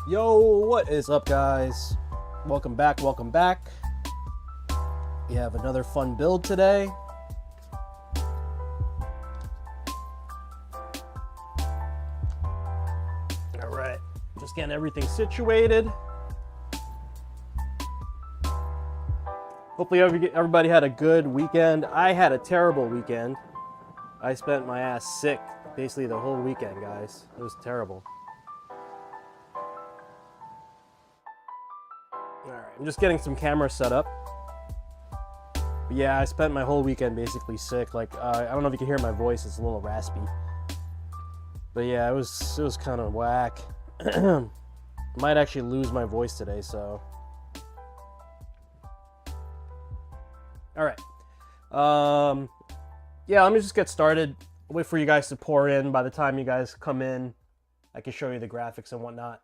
Yo, what is up, guys? Welcome back, welcome back. We have another fun build today. Alright, just getting everything situated. Hopefully everybody had a good weekend. I had a terrible weekend. I spent my ass sick basically the whole weekend, guys. It was terrible. Alright, I'm just getting some cameras set up. But yeah, I spent my whole weekend basically sick. Like, I don't know if you can hear my voice, it's a little raspy. But yeah, it was kind of whack. Might actually lose my voice today, so. Alright. Yeah, let me just get started. Wait for you guys to pour in. By the time you guys come in, I can show you the graphics and whatnot.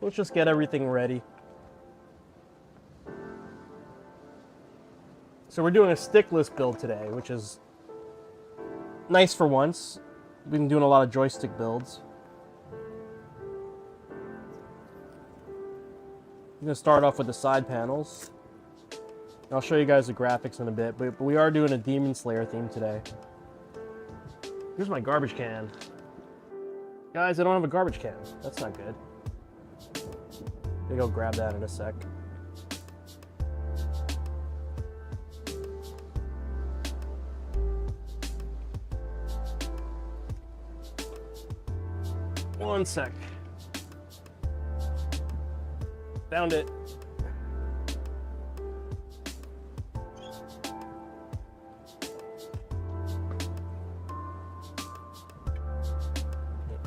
Let's just get everything ready. So we're doing a stickless build today, which is nice for once. We've been doing a lot of joystick builds. I'm going to start off with the side panels. I'll show you guys the graphics in a bit, but we are doing a Demon Slayer theme today. Here's my garbage can. Guys, I don't have a garbage can. That's not good. Maybe I'll grab that in a sec. One sec. Found it.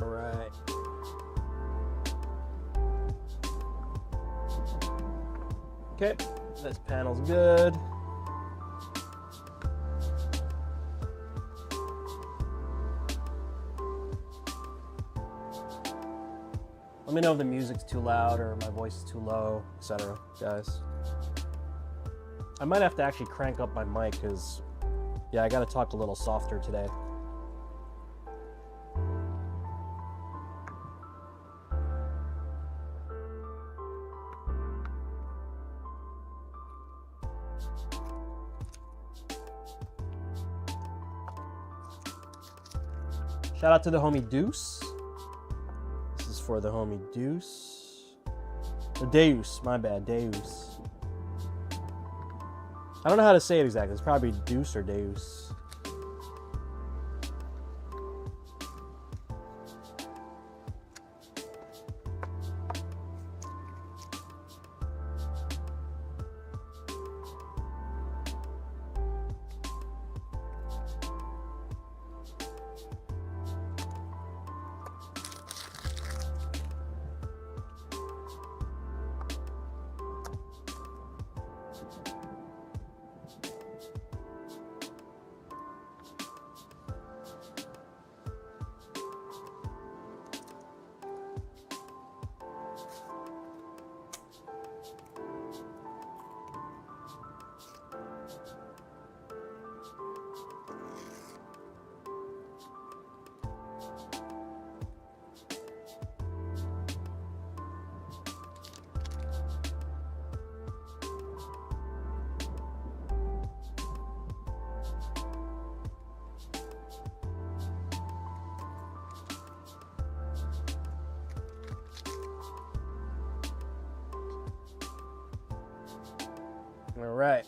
All right. Okay, this panel's good. Let me know if the music's too loud or my voice is too low, etc., guys. I might have to actually crank up my mic because, yeah, I gotta talk a little softer today. Shout out to the homie Deuce. This is for the homie Deuce. Or Deus, my bad, Deus. I don't know how to say it exactly. It's probably Deuce or Deus. All right.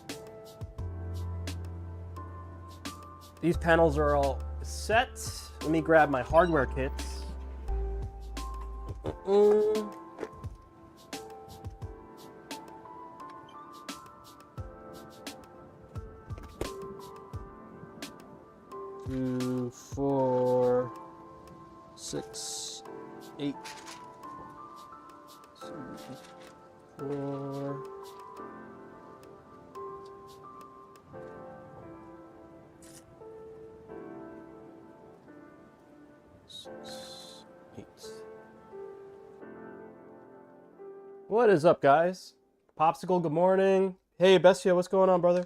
These panels are all set. Let me grab my hardware kits. 2, 4, 6, 8, 4. What is up, guys? Popsicle, good morning. Hey, Bestia, what's going on, brother?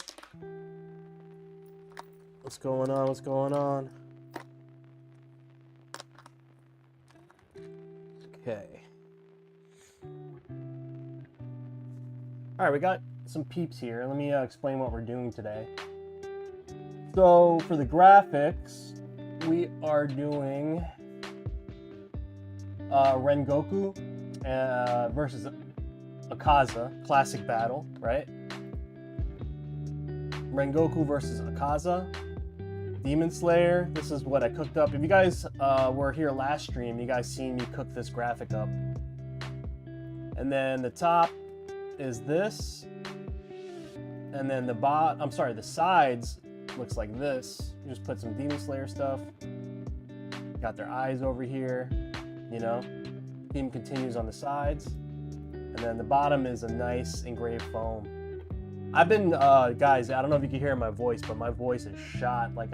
What's going on? What's going on? Okay. All right, we got some peeps here. Let me explain what we're doing today. So for the graphics, we are doing Rengoku versus Akaza, classic battle, right? Rengoku versus Akaza, Demon Slayer. This is what I cooked up. If you guys were here last stream, you guys seen me cook this graphic up. And then the top is this, and then the sides looks like this. You just put some Demon Slayer stuff. Got their eyes over here, you know. Theme continues on the sides, and then the bottom is a nice engraved foam. I've been, guys, I don't know if you can hear my voice, but my voice is shot. Like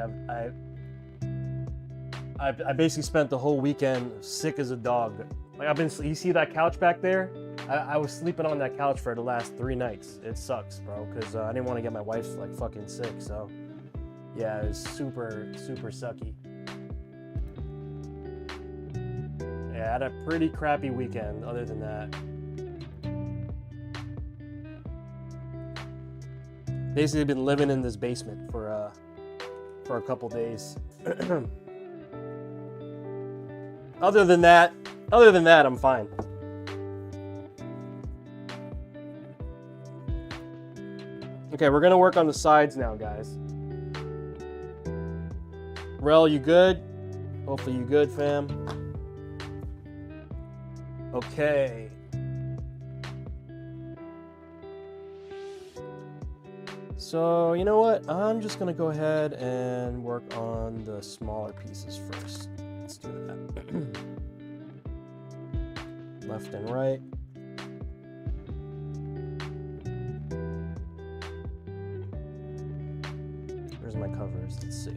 I basically spent the whole weekend sick as a dog. Like you see that couch back there? I was sleeping on that couch for the last 3 nights. It sucks, bro, because I didn't want to get my wife like fucking sick. So yeah, it was super, super sucky. Yeah, I had a pretty crappy weekend other than that. Basically been living in this basement for a couple days. Other than that, I'm fine. Okay, we're gonna work on the sides now, guys. Rel, you good? Hopefully you good, fam. Okay. So, you know what? I'm just gonna go ahead and work on the smaller pieces first. Let's do that. Left and right. Where's my covers? Let's see.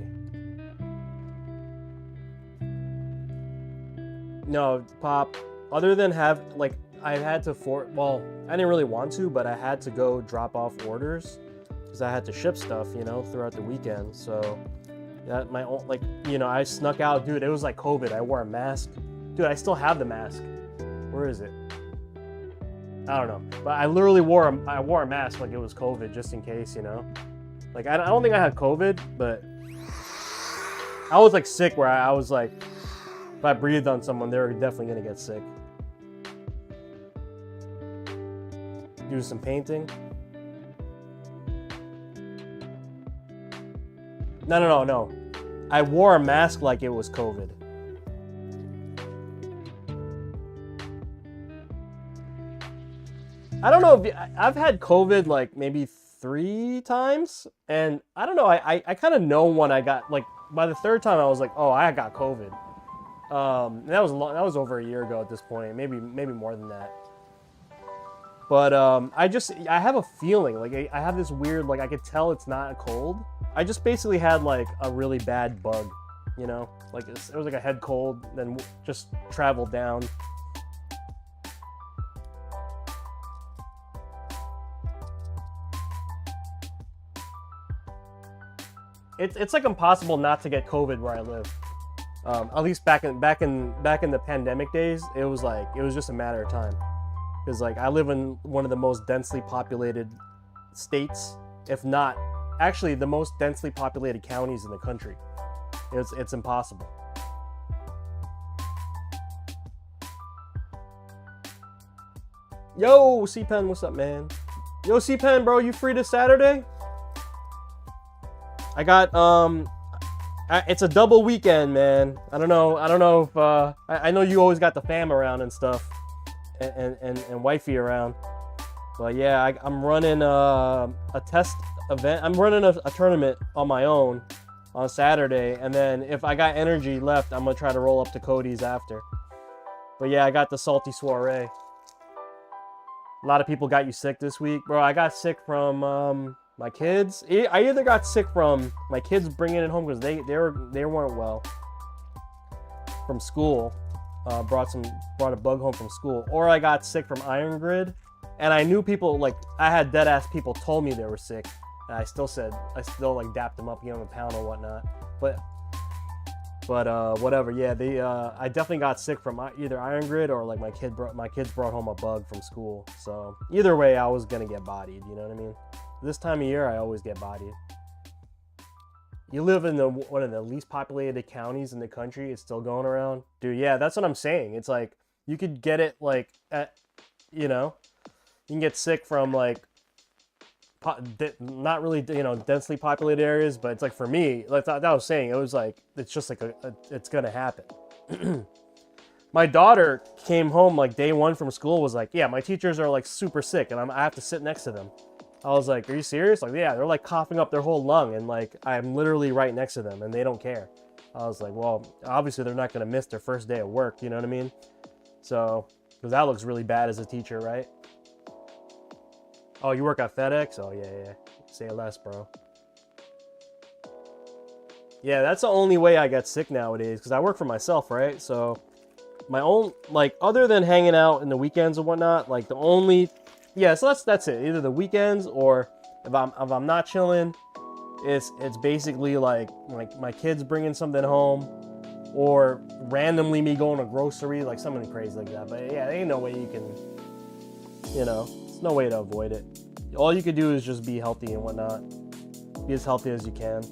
No, Pop, other than I had to I didn't really want to, but I had to go drop off orders because I had to ship stuff, you know, throughout the weekend. So that I snuck out, dude. It was like COVID. I wore a mask. Dude, I still have the mask. Where is it? I don't know. But I literally wore a mask like it was COVID just in case, you know. Like I don't think I had COVID, but I was like sick where I was like, if I breathed on someone, they were definitely gonna get sick. Do some painting. No. I wore a mask like it was COVID. I don't know if I've had COVID like maybe 3 times, and I don't know. I kind of know when I got, like, by the 3rd time I was like, oh, I got COVID. That was over a year ago at this point, maybe more than that. But I have a feeling, like I have this weird, like I could tell it's not a cold. I just basically had like a really bad bug, you know, like it was like a head cold, then just traveled down. It's like impossible not to get COVID where I live. At least back in the pandemic days, it was just a matter of time. Because like I live in one of the most densely populated states, if not actually the most densely populated counties in the country. It's impossible. Yo, C-Pen, what's up, man? Yo, C-Pen, bro, you free this Saturday? I got it's a double weekend, man. I don't know if I know you always got the fam around and stuff, and wifey around, but yeah, I'm running a test event. I'm running a tournament on my own on Saturday, and then if I got energy left, I'm gonna try to roll up to Cody's after. But yeah, I got the salty soiree. A lot of people got you sick this week, bro. I got sick from my kids. I either got sick from my kids bringing it home because they weren't well from school. Brought a bug home from school, or I got sick from Iron Grid, and I knew people, like I had dead ass people told me they were sick, and I still like dapped them up, gave them a pound or whatnot. But But whatever. Yeah, I definitely got sick from either Iron Grid or like my kids brought home a bug from school. So either way, I was gonna get bodied. You know what I mean? This time of year, I always get bodied. You live in one of the least populated counties in the country. It's still going around, dude. Yeah, that's what I'm saying. It's like you could get it like you know, you can get sick from like not really densely populated areas, but it's like for me, like that I was saying, it was like it's just like it's gonna happen. My daughter came home like day one from school, was like, yeah, my teachers are like super sick, and I have to sit next to them. I was like, are you serious? Like, yeah, they're like coughing up their whole lung, and like I'm literally right next to them, and they don't care. I was like, well, obviously they're not gonna miss their first day of work. You know what I mean? So, because that looks really bad as a teacher, right? Oh, you work at FedEx? Oh yeah. Say less, bro. Yeah, that's the only way I get sick nowadays, because I work for myself, right? So my own, like, other than hanging out in the weekends and whatnot, like the only, yeah, so that's it. Either the weekends, or if I'm not chilling, it's basically like my kids bringing something home, or randomly me going to grocery, like something crazy like that. But yeah, there ain't no way you can, there's no way to avoid it. All you can do is just be healthy and whatnot. Be as healthy as you can.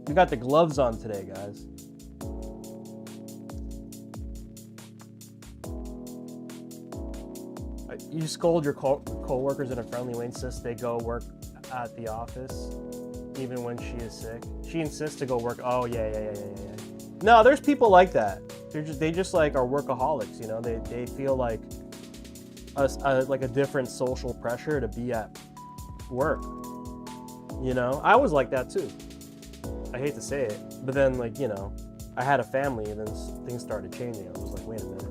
We got the gloves on today, guys. You scold your co-workers in a friendly way, insist they go work at the office, even when she is sick. She insists to go work. Oh yeah. No, there's people like that. They just like are workaholics. They feel like a different social pressure to be at work. I was like that too. I hate to say it, but then I had a family, and then things started changing. I was like, wait a minute.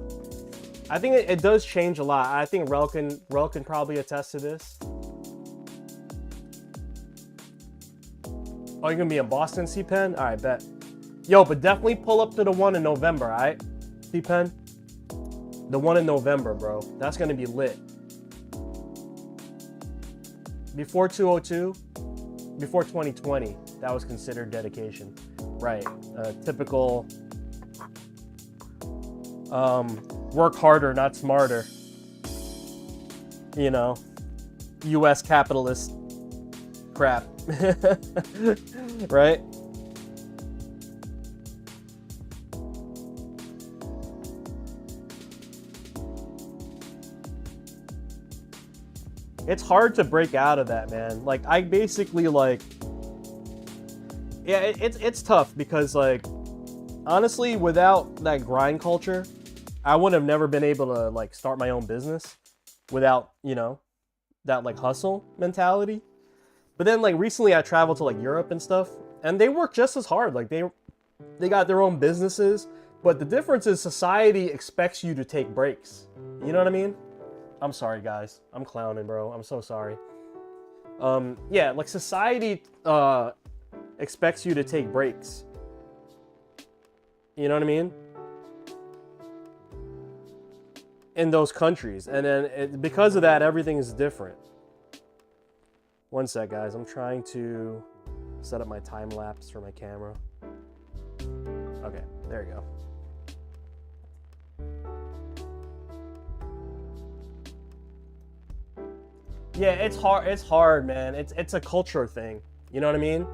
I think it does change a lot. I think Rel can probably attest to this. Oh, you're gonna be in Boston, C-Pen? All right, bet. Yo, but definitely pull up to the one in November, all right? C-Pen? The one in November, bro. That's gonna be lit. Before 202, before 2020, that was considered dedication. Right, typical work harder, not smarter. US capitalist crap. Right? It's hard to break out of that, man. Like, I basically yeah, it's tough because honestly, without that grind culture, I would have never been able to start my own business without, that hustle mentality. But then recently I traveled to Europe and stuff, and they work just as hard. They got their own businesses, but the difference is society expects you to take breaks. You know what I mean? I'm sorry, guys. I'm clowning, bro. I'm so sorry. Yeah, society expects you to take breaks. You know what I mean? In those countries, and then because of that, everything is different. One sec, guys. I'm trying to set up my time lapse for my camera. Okay, there you go. Yeah, it's hard, man. It's a culture thing. You know what I mean?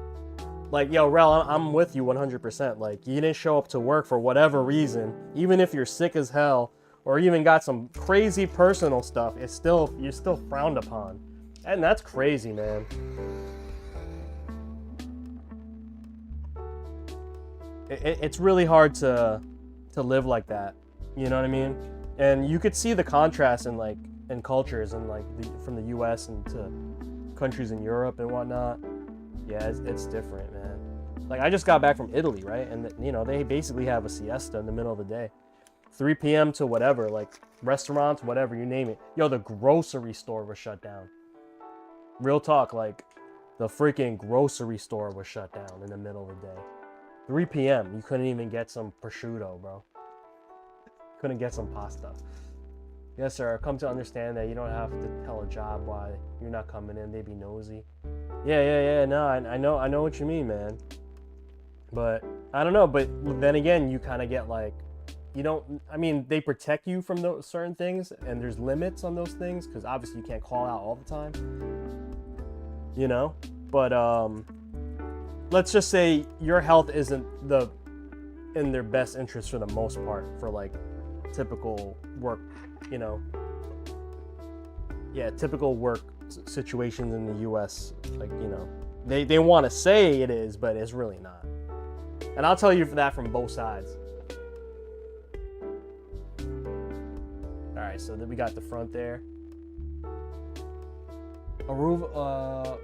Yo, Rel, I'm with you 100%. You didn't show up to work for whatever reason, even if you're sick as hell, or even got some crazy personal stuff, you're still frowned upon. And that's crazy, man. It's really hard to live like that. You know what I mean? And you could see the contrast in cultures and from the US and to countries in Europe and whatnot. Yeah, it's different, man. I just got back from Italy, right? And they basically have a siesta in the middle of the day. 3 p.m. to whatever, restaurants, whatever, you name it. Yo, the grocery store was shut down. Real talk, the freaking grocery store was shut down in the middle of the day. 3 p.m. You couldn't even get some prosciutto, bro. Couldn't get some pasta. Yes, sir. I've come to understand that you don't have to tell a job why you're not coming in. They'd be nosy. Yeah. No, I know what you mean, man. But I don't know. But then again, you kind of get like, you don't. I mean, they protect you from those certain things, and there's limits on those things because obviously you can't call out all the time. You know. But let's just say your health isn't in their best interest for the most part for like typical work, you know. Yeah, typical work situations in the US, like, you know, they want to say it is, but it's really not. And I'll tell you for that from both sides. All right, so then we got the front there. Aruval,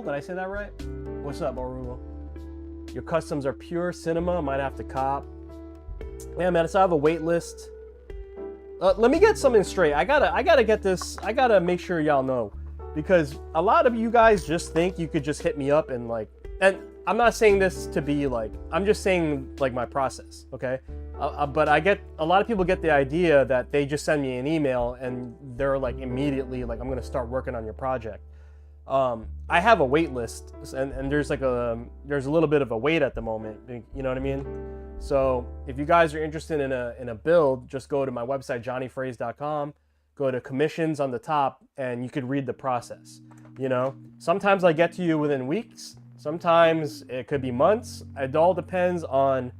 did I say that right? What's up, Aruval? Your customs are pure cinema. Might have to cop. Yeah, man. So I have a wait list. Let me get something straight. I gotta get this. I gotta make sure y'all know, because a lot of you guys just think you could just hit me up and like. And I'm not saying this to be like. I'm just saying like my process. Okay. But I get a lot of people get the idea that they just send me an email and they're like immediately like, I'm gonna start working on your project. I have a wait list, and there's like there's a little bit of a wait at the moment, you know what I mean? So if you guys are interested in a build, just go to my website, johnnyphrase.com, go to commissions on the top, and you could read the process. You know, sometimes I get to you within weeks, sometimes it could be months. It all depends on,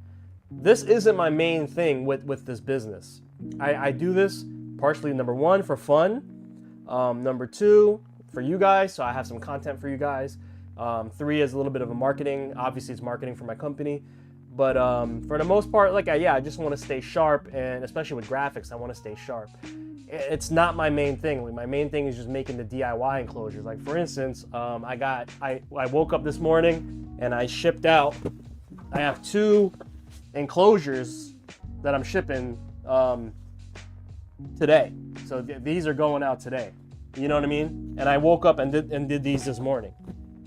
this isn't my main thing with this business. I do this partially, number one, for fun, number two, for you guys, so I have some content for you guys. 3 is a little bit of a marketing. Obviously, it's marketing for my company, but for the most part, like I just want to stay sharp, and especially with graphics, I want to stay sharp. It's not my main thing. Like, my main thing is just making the DIY enclosures. Like for instance, I woke up this morning and I shipped out. I have 2 enclosures that I'm shipping today. So these are going out today. You know what I mean? And I woke up and did these this morning.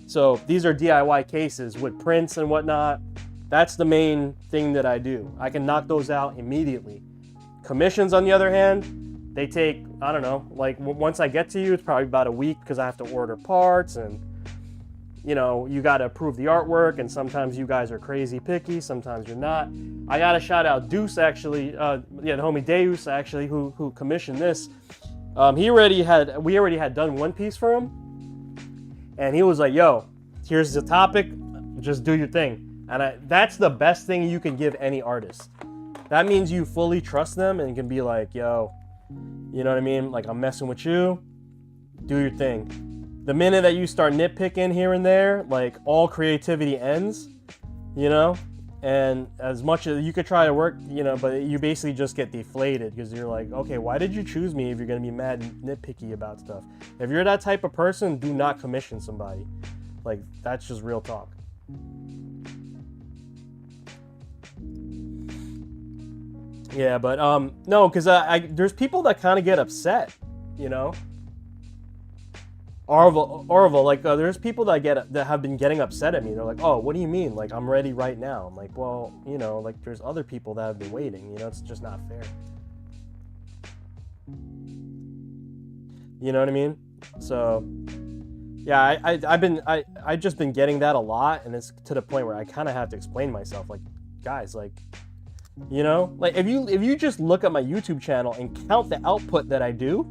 So these are DIY cases with prints and whatnot. That's the main thing that I do. I can knock those out immediately. Commissions, on the other hand, they take, I don't know, like once I get to you, it's probably about a week because I have to order parts, and you know, you got to approve the artwork, and sometimes you guys are crazy picky, sometimes you're not. I got to shout out Deuce, actually, the homie Deus, actually, who commissioned this. We already had done one piece for him, and he was like, yo, here's the topic, just do your thing. And that's the best thing you can give any artist. That means you fully trust them and can be like, yo, you know what I mean? Like, I'm messing with you, do your thing. The minute that you start nitpicking here and there, like, all creativity ends, you know? And as much as you could try to work, you know, but you basically just get deflated because you're like, okay, why did you choose me if you're going to be mad and nitpicky about stuff? If you're that type of person, do not commission somebody. Like, that's just real talk. Yeah, but no, because there's people that kind of get upset, you know? Orville, like there's people that have been getting upset at me. They're like, oh, what do you mean? Like, I'm ready right now. I'm like, well, you know, like there's other people that have been waiting. You know, it's just not fair. You know what I mean? So, yeah, I've just been getting that a lot, and it's to the point where I kind of have to explain myself. Like, guys, like, you know, like if you just look at my YouTube channel and count the output that I do.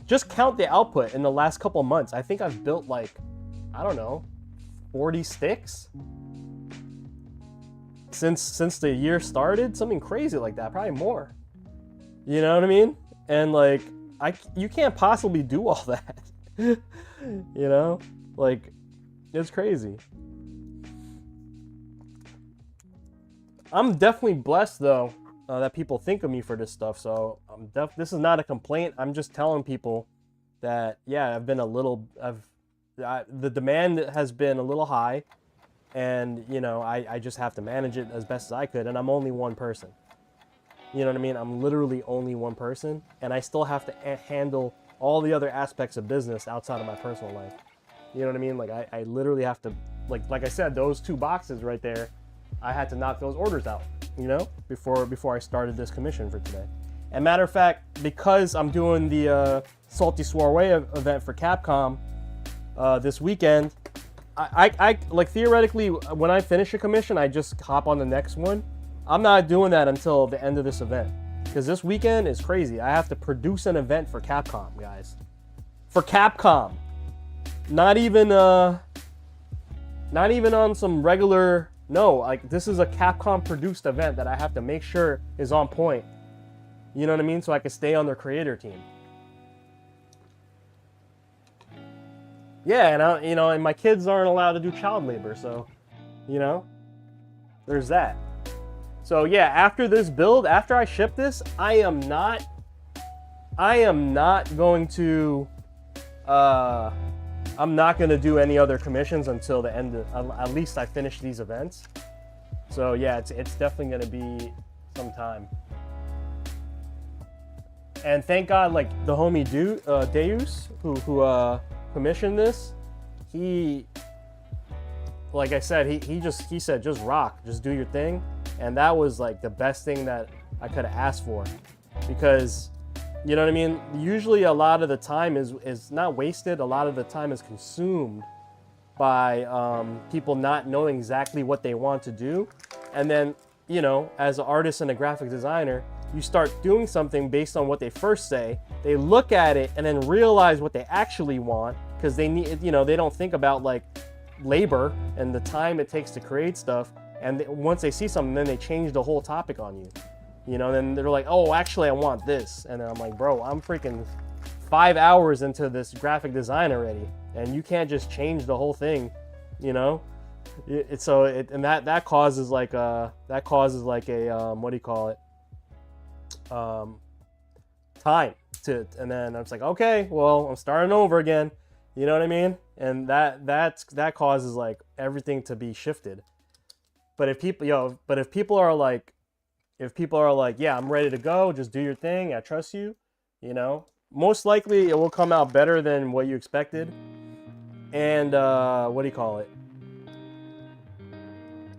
Just count the output in the last couple months. I think I've built like, I don't know, 40 sticks since the year started. Something crazy like that, probably more. You know what I mean? And like, you can't possibly do all that. You know, like, it's crazy. I'm definitely blessed though. That people think of me for this stuff, so this is not a complaint. I'm just telling people that, yeah, the demand has been a little high, and you know, I just have to manage it as best as I could, and I'm only one person. You know what I mean? I'm literally only one person, and I still have to handle all the other aspects of business outside of my personal life. You know what I mean? Like I literally have to, like I said, those 2 boxes right there, I had to knock those orders out. you know, before I started this commission for today. And matter of fact, because I'm doing the Salty Soiree event for Capcom this weekend, I like theoretically when I finish a commission, I just hop on the next one. I'm not doing that until the end of this event because this weekend is crazy. I have to produce an event for Capcom, guys. For Capcom, not even on some regular. No, like this is a Capcom produced event that I have to make sure is on point. You know what I mean? So I can stay on their creator team. Yeah, and and my kids aren't allowed to do child labor, so there's that. So yeah, after this build, after I ship this, I am not going to I'm not going to do any other commissions until the end of, at least I finish these events. So yeah, it's definitely going to be some time. And thank God, like the homie Deus, who commissioned this, he, like I said, he said just rock, just do your thing, and that was like the best thing that I could have asked for, because you know what I mean. Usually, a lot of the time is not wasted. A lot of the time is consumed by people not knowing exactly what they want to do, and then as an artist and a graphic designer, you start doing something based on what they first say. They look at it and then realize what they actually want because they need, they don't think about like labor and the time it takes to create stuff. And once they see something, then they change the whole topic on you. Then they're like, oh, actually, I want this. And then I'm like, bro, I'm freaking 5 hours into this graphic design already, and you can't just change the whole thing, and that causes like a what do you call it? Time to, and then I was like, okay, well, I'm starting over again. You know what I mean? And that causes like everything to be shifted. But if people are like, yeah, I'm ready to go, just do your thing, I trust you, most likely it will come out better than what you expected. And what do you call it?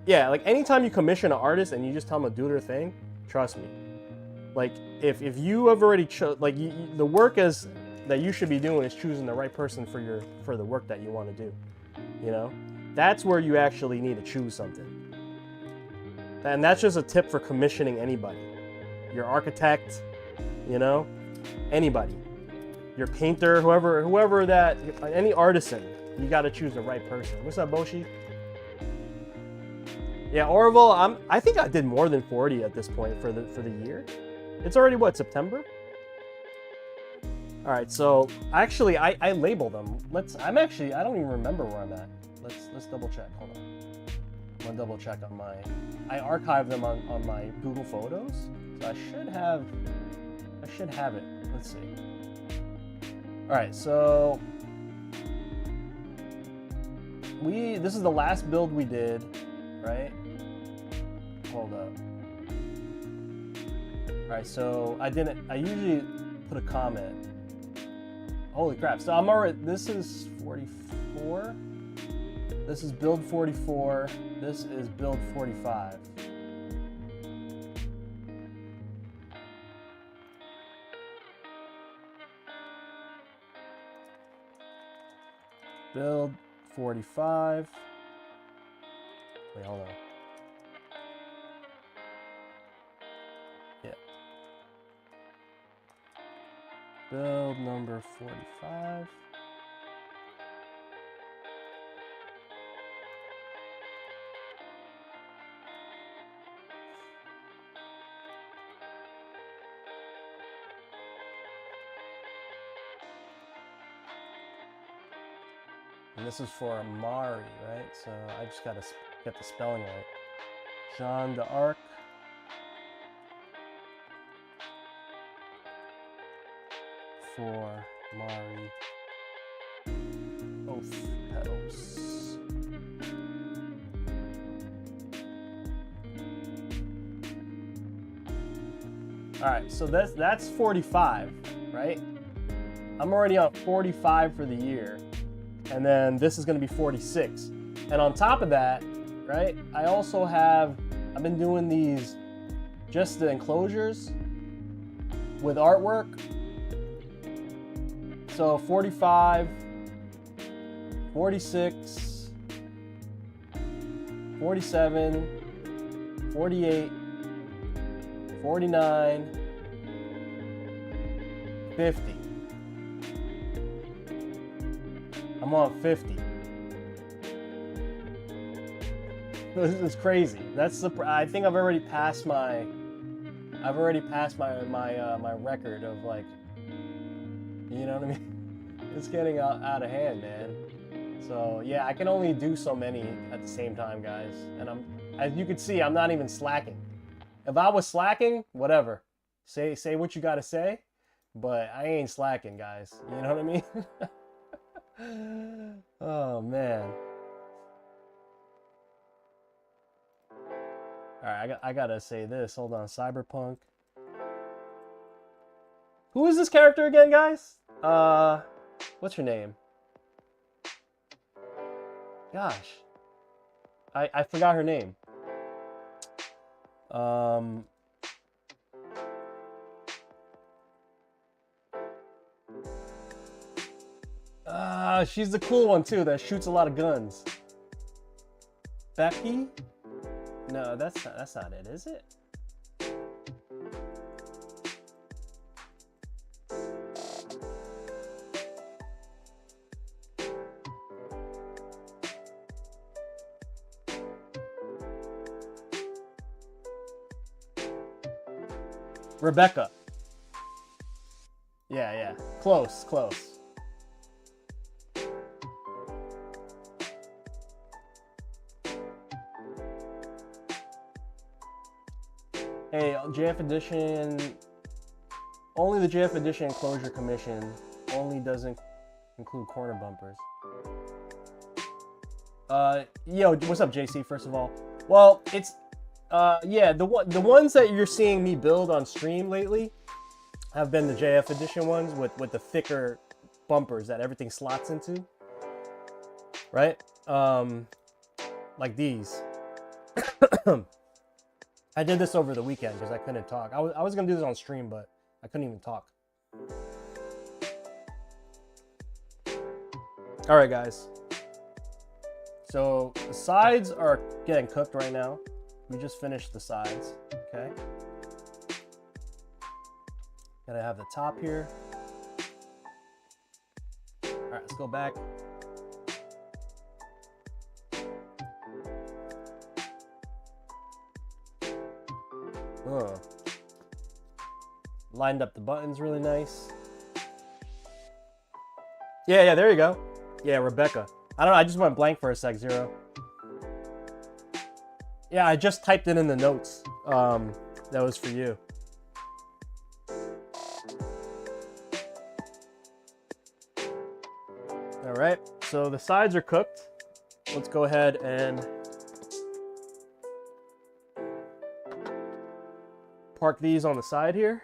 Yeah, like anytime you commission an artist and you just tell them to do their thing, trust me. Like if you have already the work is that you should be doing is choosing the right person for the work that you want to do. That's where you actually need to choose something. And that's just a tip for commissioning anybody. Your architect, anybody. Your painter, whoever that, any artisan, you got to choose the right person. What's up, Boshi? Yeah, Orville, I think I did more than 40 at this point for the year. It's already what, September? All right, so actually I label them. I don't even remember where I'm at. Let's double check. Hold on. I'm gonna double check on I archived them on my Google Photos. So I should have it. Let's see. All right, so this is the last build we did, right? Hold up. All right, so I usually put a comment. Holy crap, so I'm already, this is 44. This is build 44. This is build 45. Build 45. Wait, hold on. Yeah. Build number 45. And this is for Amari, right? So I just gotta get the spelling right. Jean d'Arc. For Mari. Oath petals. Alright, so that's 45, right? I'm already on 45 for the year. And then this is going to be 46. And on top of that, right, I've been doing these just the enclosures with artwork. So 45, 46, 47, 48, 49, 50. I'm on 50. This is crazy. That's the. I think I've already passed my. My record of like. You know what I mean? It's getting out of hand, man. So yeah, I can only do so many at the same time, guys. And as you can see, I'm not even slacking. If I was slacking, whatever. Say what you gotta say, but I ain't slacking, guys. You know what I mean? Oh man. Alright, I gotta say this. Hold on, Cyberpunk. Who is this character again, guys? What's her name? Gosh. I forgot her name. She's the cool one too that shoots a lot of guns. Becky? No, that's not it, is it? Rebecca. Yeah. Close. Hey, JF Edition, only the JF Edition Enclosure Commission only doesn't include corner bumpers. Yo, what's up, JC, first of all? Well, it's, yeah, the ones that you're seeing me build on stream lately have been the JF Edition ones with the thicker bumpers that everything slots into, right? Like these. I did this over the weekend because I couldn't talk. I was gonna do this on stream, but I couldn't even talk. All right, guys. So the sides are getting cooked right now. We just finished the sides, okay? Gotta have the top here. All right, let's go back. Lined up the buttons really nice. Yeah, there you go. Yeah, Rebecca. I don't know, I just went blank for a sec, Zero. Yeah, I just typed it in the notes. That was for you. All right, so the sides are cooked. Let's go ahead and park these on the side here.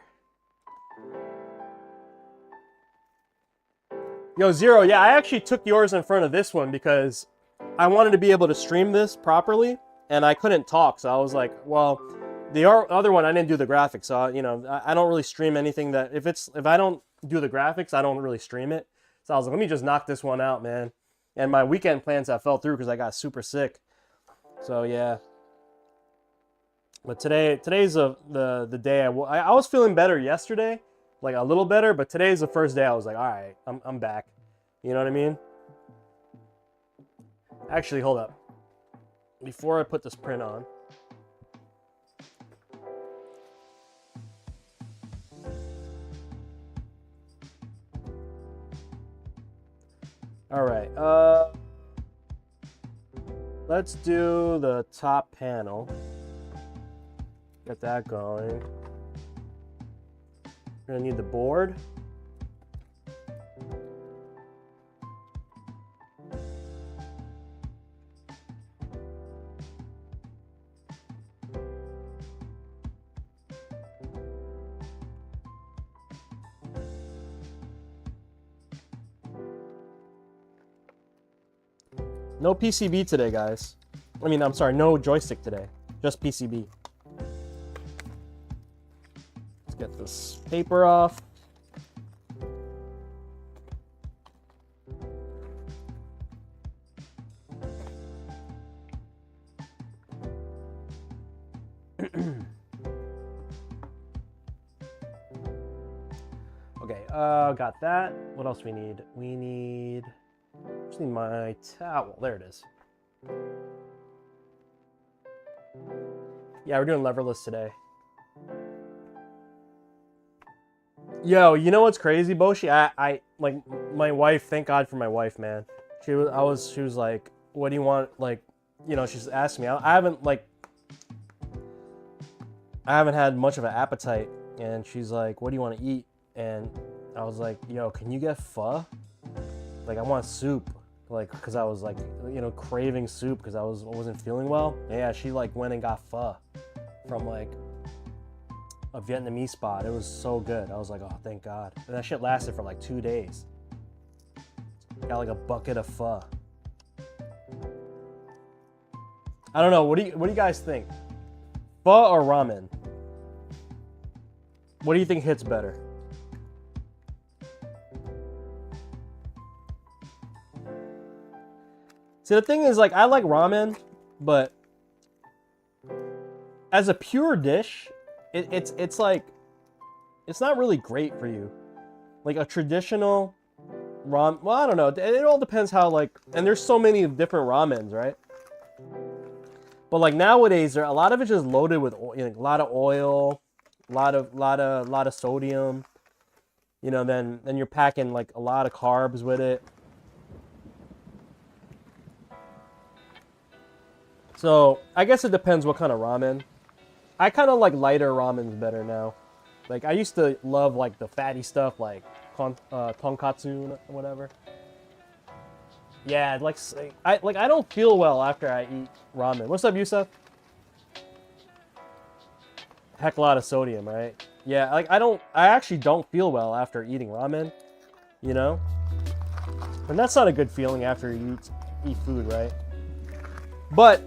Yo, Zero, yeah, I actually took yours in front of this one because I wanted to be able to stream this properly, and I couldn't talk, so I was like, well, the other one, I didn't do the graphics, so, you know, I don't really stream anything that, if I don't do the graphics, I don't really stream it. So I was like, let me just knock this one out, man. And my weekend plans have fell through because I got super sick. So, yeah. But today's the day I was feeling better yesterday, like a little better, but today's the first day I was like, all right, I'm back. You know what I mean? Actually, hold up. Before I put this print on. All right, let's do the top panel. Get that going. We're gonna need the board. No PCB today, guys. I mean, I'm sorry, no joystick today. Just PCB. paper off. Okay, got that. What else we need? Just need my towel. There it is. Yeah, we're doing leverless today. Yo, you know what's crazy, Boshi? I like my wife. Thank God for my wife, man. She was like, "What do you want?" Like, you know, she's asked me. I haven't had much of an appetite, and she's like, "What do you want to eat?" And I was like, "Yo, can you get pho? Like, I want soup." Like, cause I was like, you know, craving soup because I wasn't feeling well. And yeah, she like went and got pho from like a Vietnamese spot. It was so good. I was like, oh, thank God. And that shit lasted for like 2 days. Got like a bucket of pho. I don't know. What do you guys think? Pho or ramen? What do you think hits better? See, the thing is, like, I like ramen, but as a pure dish, it's like, it's not really great for you. Like a traditional ramen, well, I don't know. It all depends how, like, and there's so many different ramens, right? But like nowadays, a lot of it's just loaded with a lot of oil, a lot of sodium. You know, then you're packing like a lot of carbs with it. So I guess it depends what kind of ramen. I kind of like lighter ramens better now. Like I used to love like the fatty stuff like tonkatsu or whatever. Yeah, like I don't feel well after I eat ramen. What's up, Yusuf? Heck, a lot of sodium, right? Yeah, like I actually don't feel well after eating ramen, you know? And that's not a good feeling after you eat food, right? But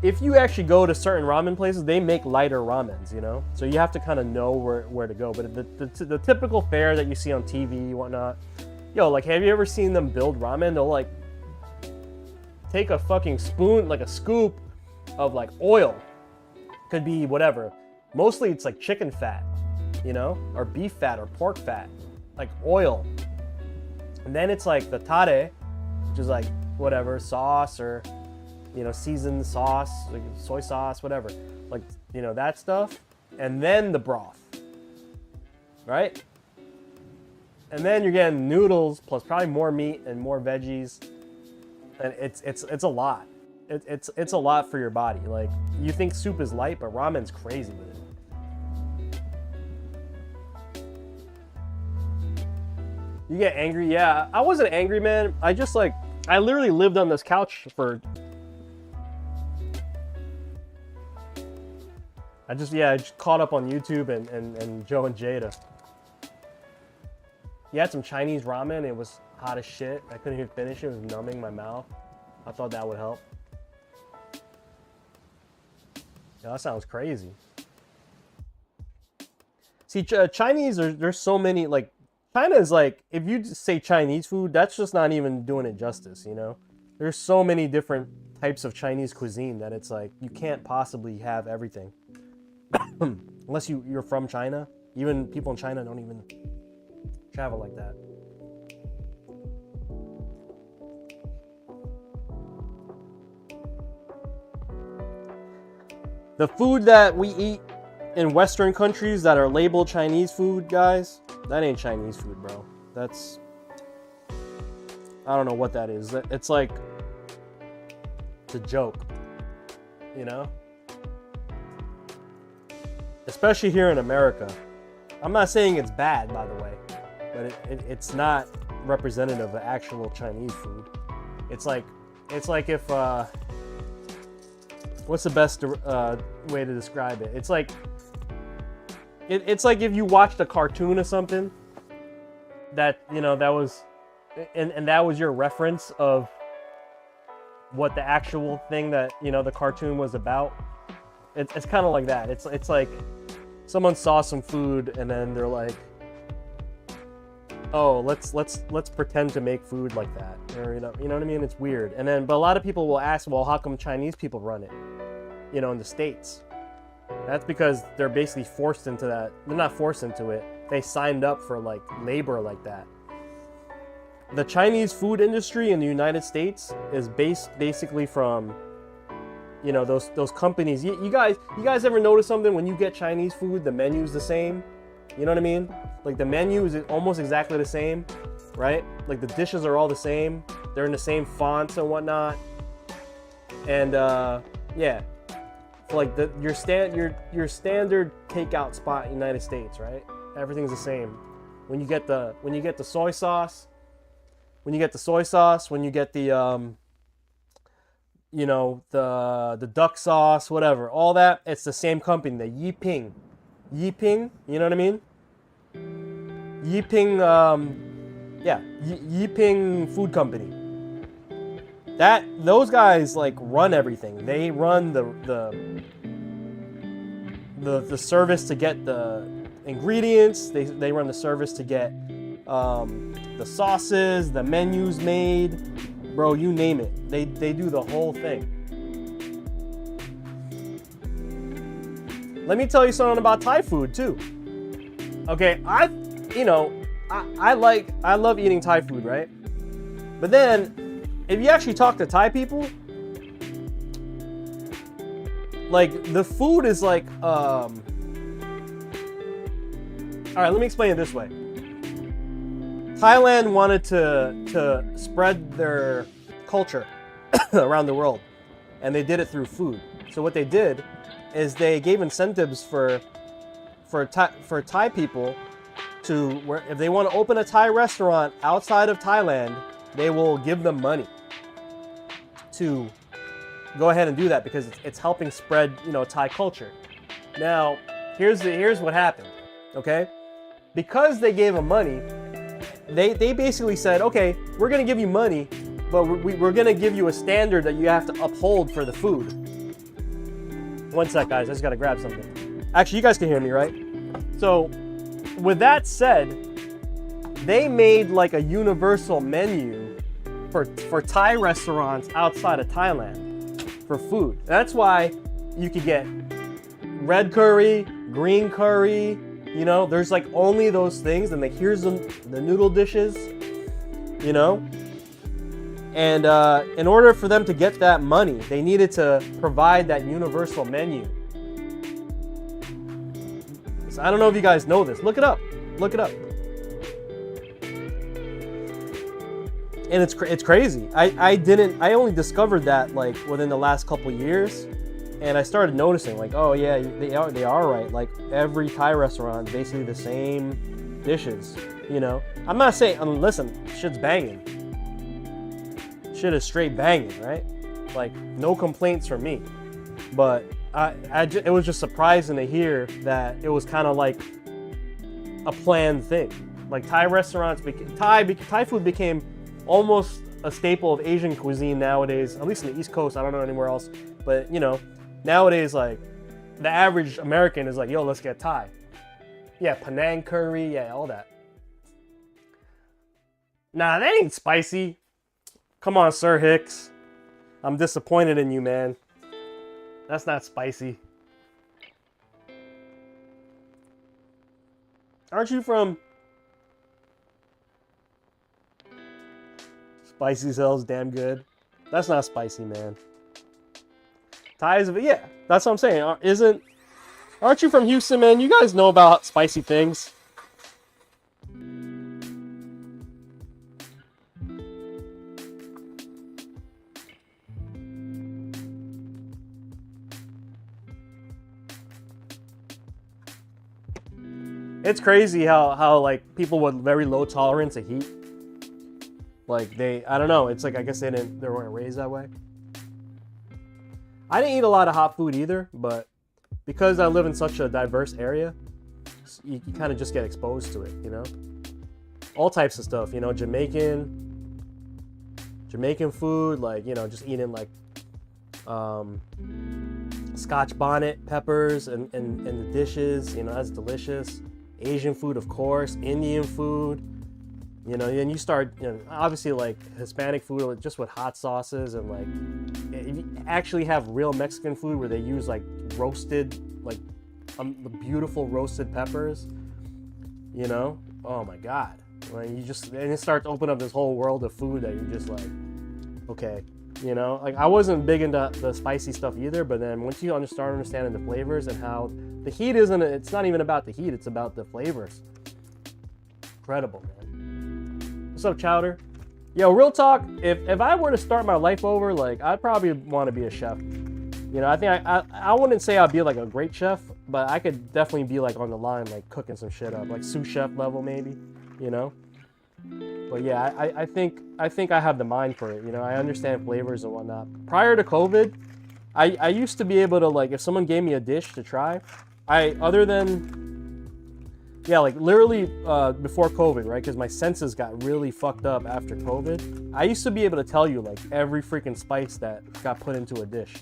if you actually go to certain ramen places, they make lighter ramens, you know? So you have to kind of know where to go. But the typical fare that you see on TV and whatnot, yo, like, have you ever seen them build ramen? They'll, like, take a fucking spoon, like a scoop of, like, oil. Could be whatever. Mostly it's, like, chicken fat, you know? Or beef fat or pork fat. Like, oil. And then it's, like, the tare, which is, like, whatever, sauce or, you know, seasoned sauce, like soy sauce, whatever. Like, you know, that stuff. And then the broth. Right? And then you're getting noodles plus probably more meat and more veggies, and it's a lot. It's a lot for your body. Like you think soup is light, but ramen's crazy with it. You get angry? Yeah, I wasn't angry, man. I just like I literally lived on this couch for. I just caught up on YouTube and Joe and Jada. You had some Chinese ramen. It was hot as shit. I couldn't even finish it. It was numbing my mouth. I thought that would help. Yeah, that sounds crazy. See, Chinese, there's so many, like, China is like, if you just say Chinese food, that's just not even doing it justice, you know? There's so many different types of Chinese cuisine that it's like, you can't possibly have everything. Unless you're from China. Even people in China don't even travel like that. The food that we eat in Western countries that are labeled Chinese food, guys, that ain't Chinese food, bro. That's, I don't know what that is. It's like, it's a joke, you know? Especially here in America. I'm not saying it's bad, by the way, but it's not representative of actual Chinese food. It's like if what's the best way to describe it? It's like if you watched a cartoon or something that, you know, that was and that was your reference of what the actual thing that, you know, the cartoon was about. It's kind of like that. It's like someone saw some food and then they're like, oh, let's pretend to make food like that, or you know what I mean? It's weird. And then, but a lot of people will ask, well, how come Chinese people run it, you know, in the States? That's because they're basically forced into that. They're not forced into it. They signed up for like labor like that. The Chinese food industry in the United States is basically from, you know, those companies. You guys ever notice something when you get Chinese food? The menu's the same. You know what I mean? Like the menu is almost exactly the same, right? Like the dishes are all the same. They're in the same fonts and whatnot. And yeah, so like your standard takeout spot in the United States, right? Everything's the same. When you get the soy sauce, when you get the you know, the duck sauce, whatever, all that, it's the same company, the Yiping, you know what I mean? Yiping, Yiping Food Company. Those guys like run everything. They run the service to get the ingredients. They run the service to get the sauces, the menus made. Bro, you name it. They do the whole thing. Let me tell you something about Thai food too. Okay, I love eating Thai food, right? But then, if you actually talk to Thai people, like the food is like, all right, let me explain it this way. Thailand wanted to spread their culture around the world, and they did it through food. So what they did is they gave incentives for Thai people to, where if they want to open a Thai restaurant outside of Thailand, they will give them money to go ahead and do that because it's helping spread, you know, Thai culture. Now, here's what happened, okay? Because they gave them money, they basically said, okay, we're gonna give you money, but we're gonna give you a standard that you have to uphold for the food. One sec, guys, I just gotta grab something. Actually, you guys can hear me, right? So, with that said, they made like a universal menu for Thai restaurants outside of Thailand for food. That's why you could get red curry, green curry, you know, there's like only those things, and like here's the noodle dishes, you know? And in order for them to get that money, they needed to provide that universal menu. So I don't know if you guys know this. Look it up. Look it up. And it's crazy. I only discovered that like within the last couple years, and I started noticing like, oh yeah, they are right. Like every Thai restaurant is basically the same dishes. You know, I'm not saying. Listen, shit's banging. Shit is straight banging, right? Like no complaints from me, but it was just surprising to hear that it was kind of like a planned thing. Like Thai restaurants, Thai food became almost a staple of Asian cuisine nowadays. At least in the East Coast, I don't know anywhere else. But you know, nowadays like the average American is like, yo, let's get Thai. Yeah, Penang curry, yeah, all that. Nah, that ain't spicy. Come on, Sir Hicks. I'm disappointed in you, man. That's not spicy. Aren't you from... Spicy sells damn good. That's not spicy, man. Thai is... Yeah, that's what I'm saying. Aren't you from Houston, man? You guys know about spicy things. It's crazy how like people with very low tolerance of heat, like I don't know, it's like I guess they weren't raised that way. I didn't eat a lot of hot food either, but because I live in such a diverse area, you kind of just get exposed to it, you know? All types of stuff, you know, Jamaican food, like, you know, just eating like Scotch bonnet peppers and the dishes, you know, that's delicious. Asian food, of course, Indian food, you know, and you start, you know, obviously like Hispanic food just with hot sauces, and like you actually have real Mexican food where they use like roasted, like beautiful roasted peppers, you know. Oh my God. Like you just, and it starts to open up this whole world of food that you're just like, okay, you know. Like I wasn't big into the spicy stuff either, but then once you start understanding the flavors and how the heat isn't, it's not even about the heat, it's about the flavors. Incredible, man. What's up, Chowder? Yo, real talk, if I were to start my life over, like I'd probably want to be a chef. You know, I think I wouldn't say I'd be like a great chef, but I could definitely be like on the line, like cooking some shit up, like sous chef level maybe, you know. But yeah, I think I have the mind for it. You know, I understand flavors and whatnot. Prior to COVID, I used to be able to, like, if someone gave me a dish to try, other than, yeah, like literally before COVID, right? Because my senses got really fucked up after COVID. I used to be able to tell you like every freaking spice that got put into a dish,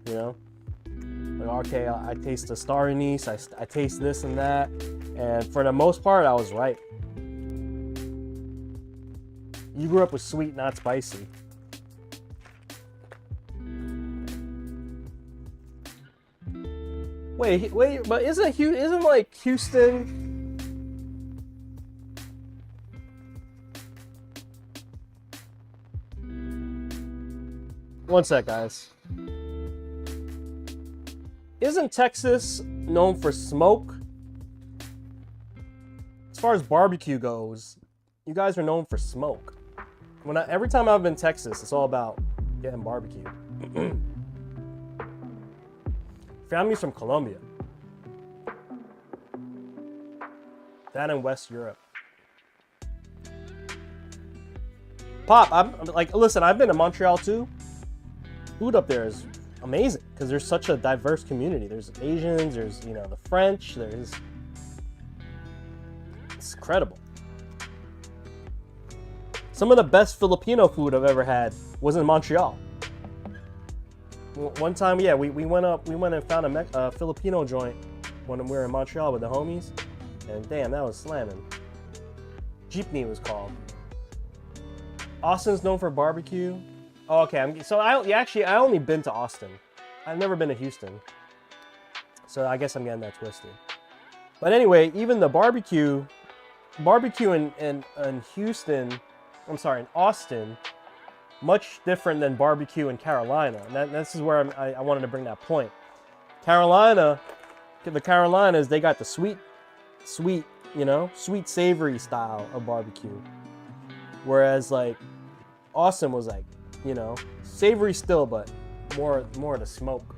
you know? Like, okay, I taste the star anise, I taste this and that. And for the most part, I was right. You grew up with sweet, not spicy. Wait, but isn't like Houston? One sec, guys. Isn't Texas known for smoke? As far as barbecue goes, you guys are known for smoke. Every time I've been in Texas, it's all about getting barbecue. Family's from Colombia. That in West Europe. Pop, I'm like, listen, I've been to Montreal too. Food up there is amazing because there's such a diverse community. There's Asians, there's, you know, the French, it's incredible. Some of the best Filipino food I've ever had was in Montreal. One time, yeah, we went and found a Filipino joint when we were in Montreal with the homies, and damn, that was slamming. Jeepney was called. Austin's known for barbecue. Oh, okay, I only been to Austin. I've never been to Houston, so I guess I'm getting that twisted. But anyway, even the barbecue in Houston. I'm sorry, in Austin, much different than barbecue in Carolina. And this is where I wanted to bring that point. The Carolinas, they got the sweet, you know, sweet savory style of barbecue. Whereas like Austin was like, you know, savory still, but more of the smoke.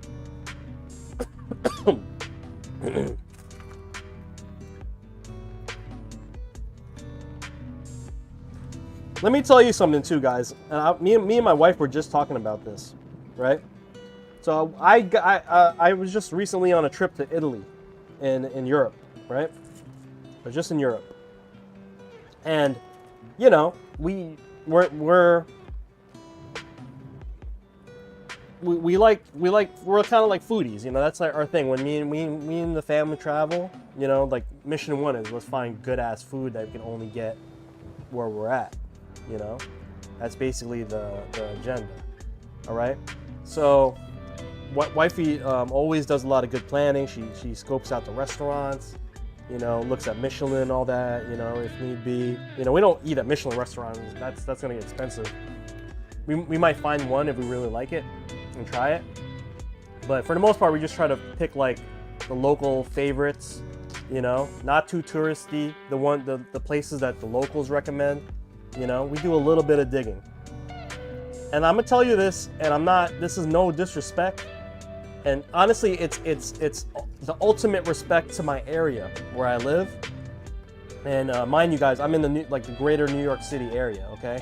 Let me tell you something too, guys. Me and my wife were just talking about this, right? So I was just recently on a trip to Italy, in Europe, right? But just in Europe, and you know we're kind of like foodies, you know. That's like our thing. When me and the family travel, you know, like mission one is let's find good ass food that we can only get where we're at. You know, that's basically the agenda. All right. So, wifey always does a lot of good planning. She scopes out the restaurants. You know, looks at Michelin and all that. You know, if need be. You know, we don't eat at Michelin restaurants. That's gonna get expensive. We might find one if we really like it and try it. But for the most part, we just try to pick like the local favorites. You know, not too touristy. The places that the locals recommend. You know, we do a little bit of digging. And I'm gonna tell you this, and this is no disrespect. And honestly, it's the ultimate respect to my area where I live. And mind you guys, I'm in the greater New York City area, okay?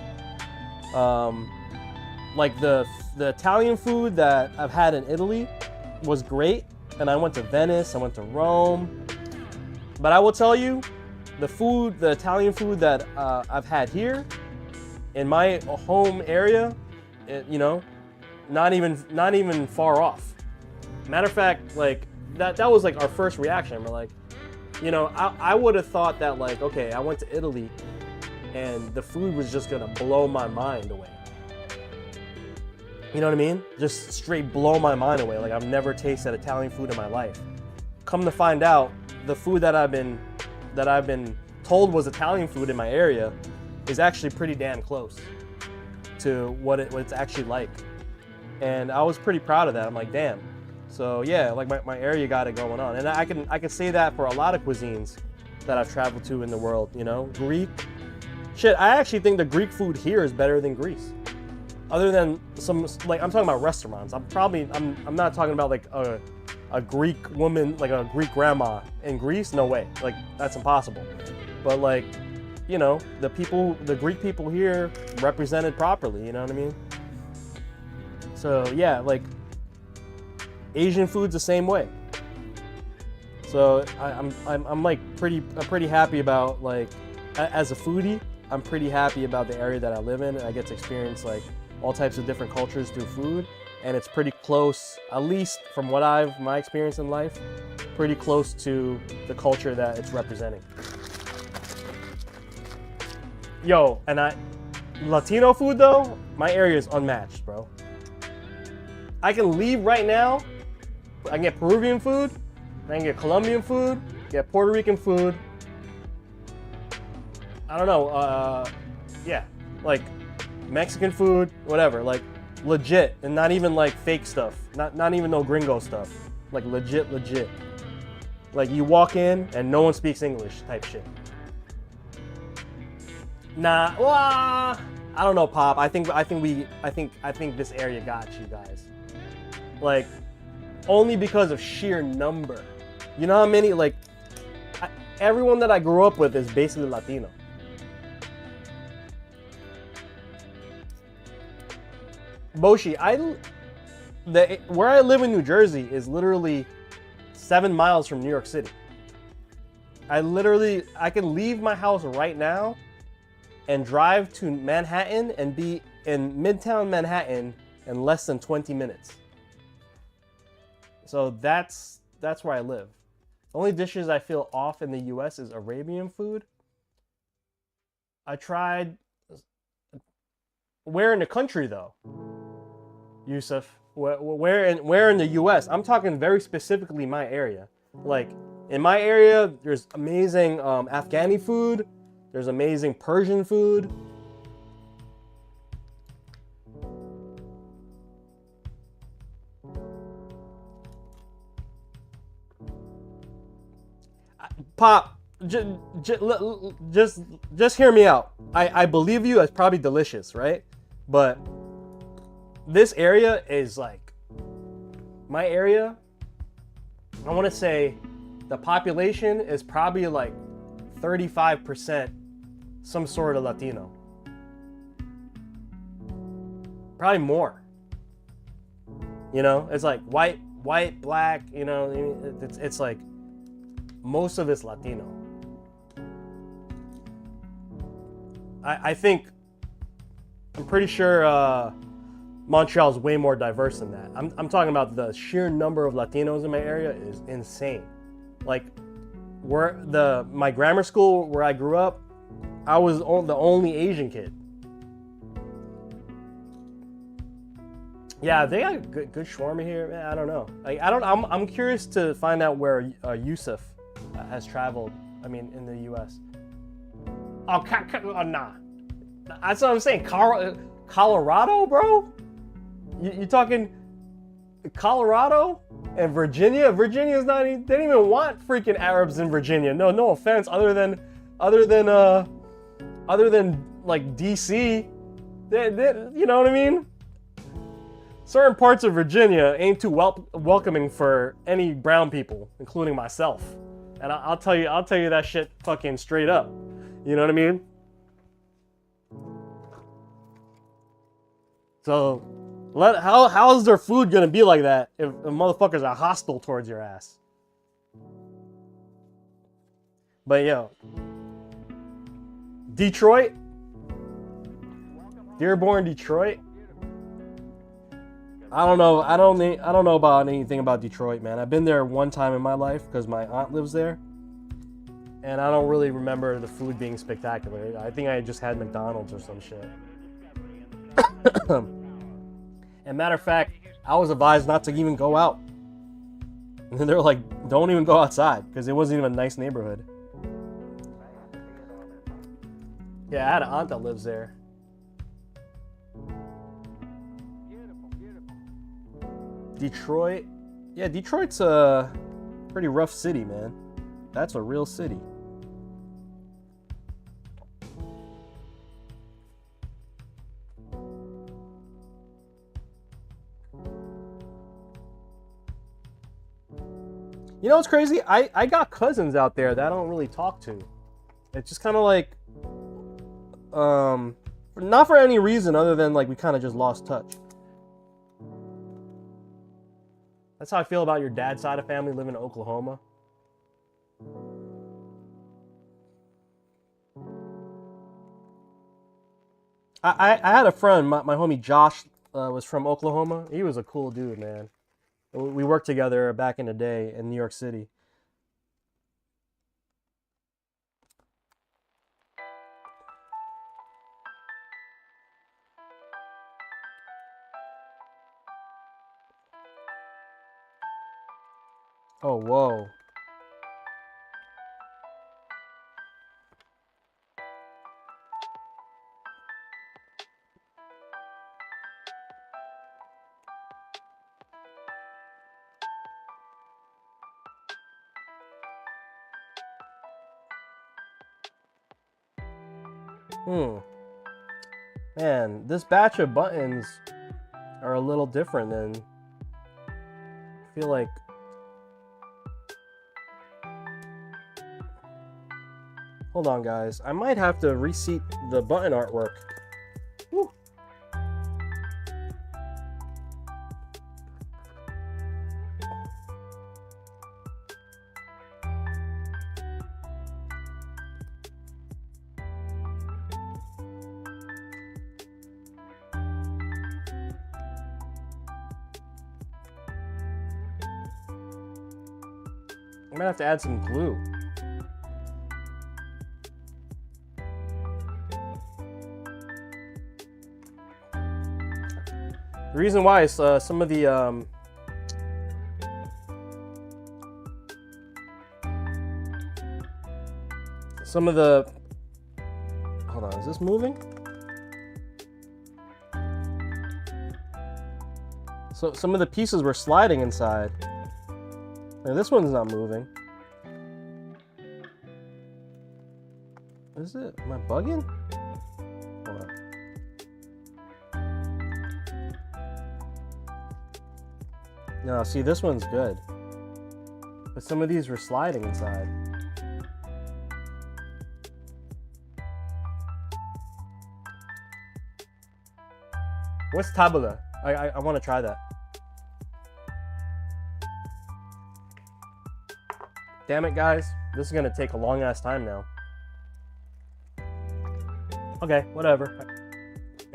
Like the Italian food that I've had in Italy was great. And I went to Venice, I went to Rome. But I will tell you, the Italian food that I've had here in my home area, you know, not even far off. Matter of fact, like that was like our first reaction. We're like, you know, I would have thought that like, okay, I went to Italy and the food was just gonna blow my mind away. You know what I mean? Just straight blow my mind away. Like I've never tasted Italian food in my life. Come to find out, the food that I've been told was Italian food in my area is actually pretty damn close to what it's actually like. And I was pretty proud of that. I'm like, damn. So yeah, like my area got it going on. And I can say that for a lot of cuisines that I've traveled to in the world, you know? Greek. Shit, I actually think the Greek food here is better than Greece. Other than some, like, I'm talking about restaurants. I'm not talking about like a Greek woman, like a Greek grandma in Greece. No way. Like, that's impossible. But like, you know, the Greek people here represented properly, you know what I mean? So yeah, like Asian food's the same way. So I'm like pretty happy about, like, as a foodie, I'm pretty happy about the area that I live in. I get to experience like all types of different cultures through food, and it's pretty close, at least from what my experience in life, pretty close to the culture that it's representing. Yo, and Latino food though, my area is unmatched, bro. I can leave right now, I can get Peruvian food, I can get Colombian food, get Puerto Rican food. I don't know, yeah, like Mexican food, whatever, like legit, and not even like fake stuff, not even no gringo stuff, like legit. Like you walk in and no one speaks English type shit. Nah, well, I don't know, Pop. I think this area got you guys. Like, only because of sheer number. You know how many, like, everyone that I grew up with is basically Latino. Boshi, where I live in New Jersey is literally 7 miles from New York City. I can leave my house right now and drive to Manhattan and be in Midtown Manhattan in less than 20 minutes. So that's where I live. The only dishes I feel off in the US is Arabian food. I tried. Where in the country though? Yusuf, where in the US? I'm talking very specifically my area. Like in my area, there's amazing Afghani food. There's amazing Persian food. Pop, just hear me out. I believe you. It's probably delicious, right? But this area is like my area. I want to say the population is probably like 35% some sort of Latino. Probably more. You know, it's like white, black, you know, it's like most of it's Latino. I'm pretty sure Montreal is way more diverse than that. I'm talking about the sheer number of Latinos in my area is insane. Like, my grammar school where I grew up, I was the only Asian kid. Yeah, they got good shawarma here. Man, I don't know. Like, I'm curious to find out where Yusuf has traveled. I mean, in the U.S. Oh, nah. That's what I'm saying. Colorado, bro? You talking Colorado and Virginia? Virginia's not even, they don't even want freaking Arabs in Virginia. No offense. Other than like DC, they, you know what I mean? Certain parts of Virginia ain't too welcoming for any brown people, including myself. And I'll tell you that shit fucking straight up. You know what I mean? So, how is their food gonna be like that if motherfuckers are hostile towards your ass? But yo, Detroit, Dearborn, Detroit. I don't know. I don't know about anything about Detroit, man. I've been there one time in my life because my aunt lives there, and I don't really remember the food being spectacular. I think I just had McDonald's or some shit. And matter of fact, I was advised not to even go out. And they're like, don't even go outside because it wasn't even a nice neighborhood. Yeah, I had an aunt that lives there. Detroit. Yeah, Detroit's a pretty rough city, man. That's a real city. You know what's crazy? I got cousins out there that I don't really talk to. It's just kind of like, not for any reason other than like we kind of just lost touch. That's how I feel about your dad's side of family living in Oklahoma. I had a friend, my homie Josh, was from Oklahoma. He was a cool dude, man. We worked together back in the day in New York City. Oh, whoa. Man, this batch of buttons are a little different than I feel like. Hold on, guys. I might have to reseat the button artwork. Woo. I might have to add some glue. The reason why is some of the hold on, is this moving? So some of the pieces were sliding inside. Now, this one's not moving. Is it? Am I bugging? Hold on. No, see, this one's good. But some of these were sliding inside. What's tabula? I want to try that. Damn it, guys. This is going to take a long ass time now. Okay, whatever.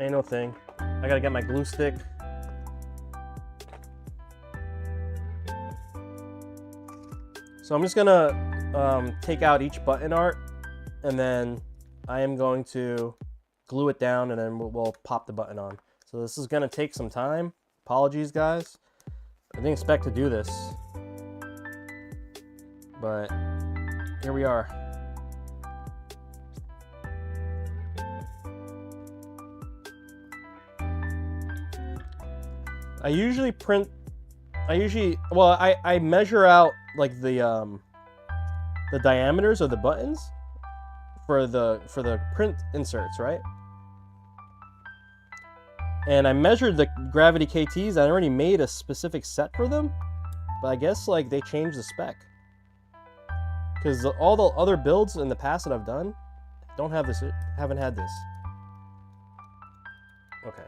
Ain't no thing. I gotta get my glue stick. So I'm just gonna take out each button art, and then I am going to glue it down, and then we'll pop the button on. So this is gonna take some time. Apologies, guys. I didn't expect to do this, but here we are. I measure out like the diameters of the buttons for the print inserts, right? And I measured the gravity KTs. I already made a specific set for them, but I guess like they changed the spec because all the other builds in the past that I've done haven't had this. Okay.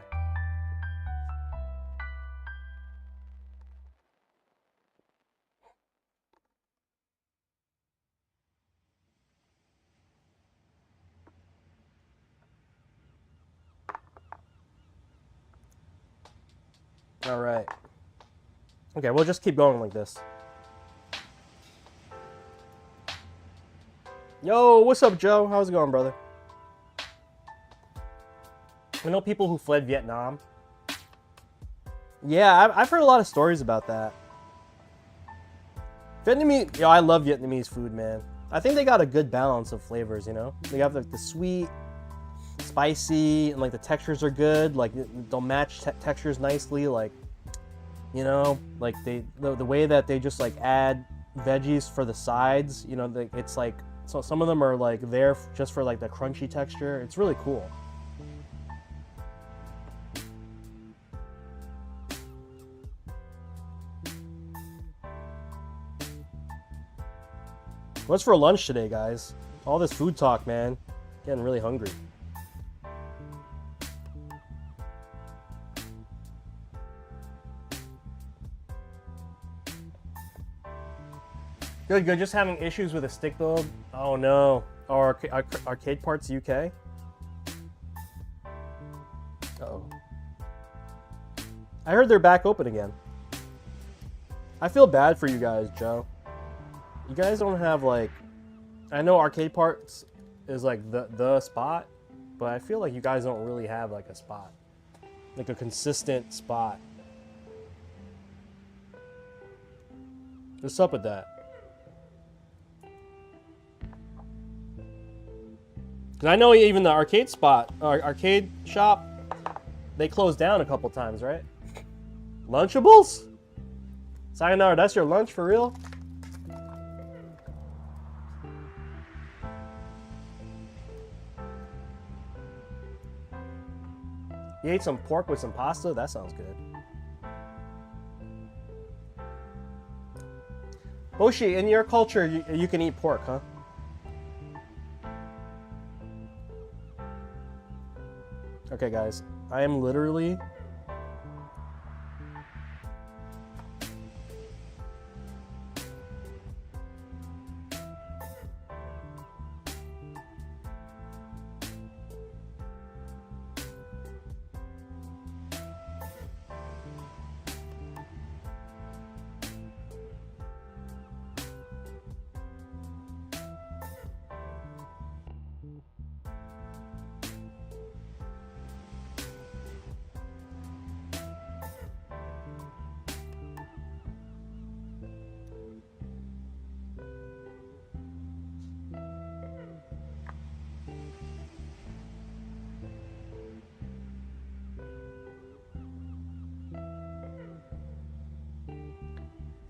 All right. Okay, we'll just keep going like this. Yo, what's up, Joe? How's it going, brother? I know people who fled Vietnam. Yeah, I've heard a lot of stories about that. Vietnamese, yo, I love Vietnamese food, man. I think they got a good balance of flavors, you know? They have like the sweet, spicy, and like the textures are good. Like they'll match textures nicely. Like, you know, like the way that they just like add veggies for the sides, you know, it's like, so some of them are like there just for like the crunchy texture. It's really cool. What's for lunch today, guys? All this food talk, man. Getting really hungry. Good, good. Just having issues with a stick build. Oh no. Oh, arcade parts UK? Uh-oh. I heard they're back open again. I feel bad for you guys, Joe. You guys don't have like, I know arcade parts is like the spot, but I feel like you guys don't really have like a spot, like a consistent spot. What's up with that? Because I know even the arcade spot, arcade shop, they closed down a couple times, right? Lunchables? Sayonara, that's your lunch for real? You ate some pork with some pasta? That sounds good. Boshi, in your culture, you can eat pork, huh? Okay, guys. I am literally...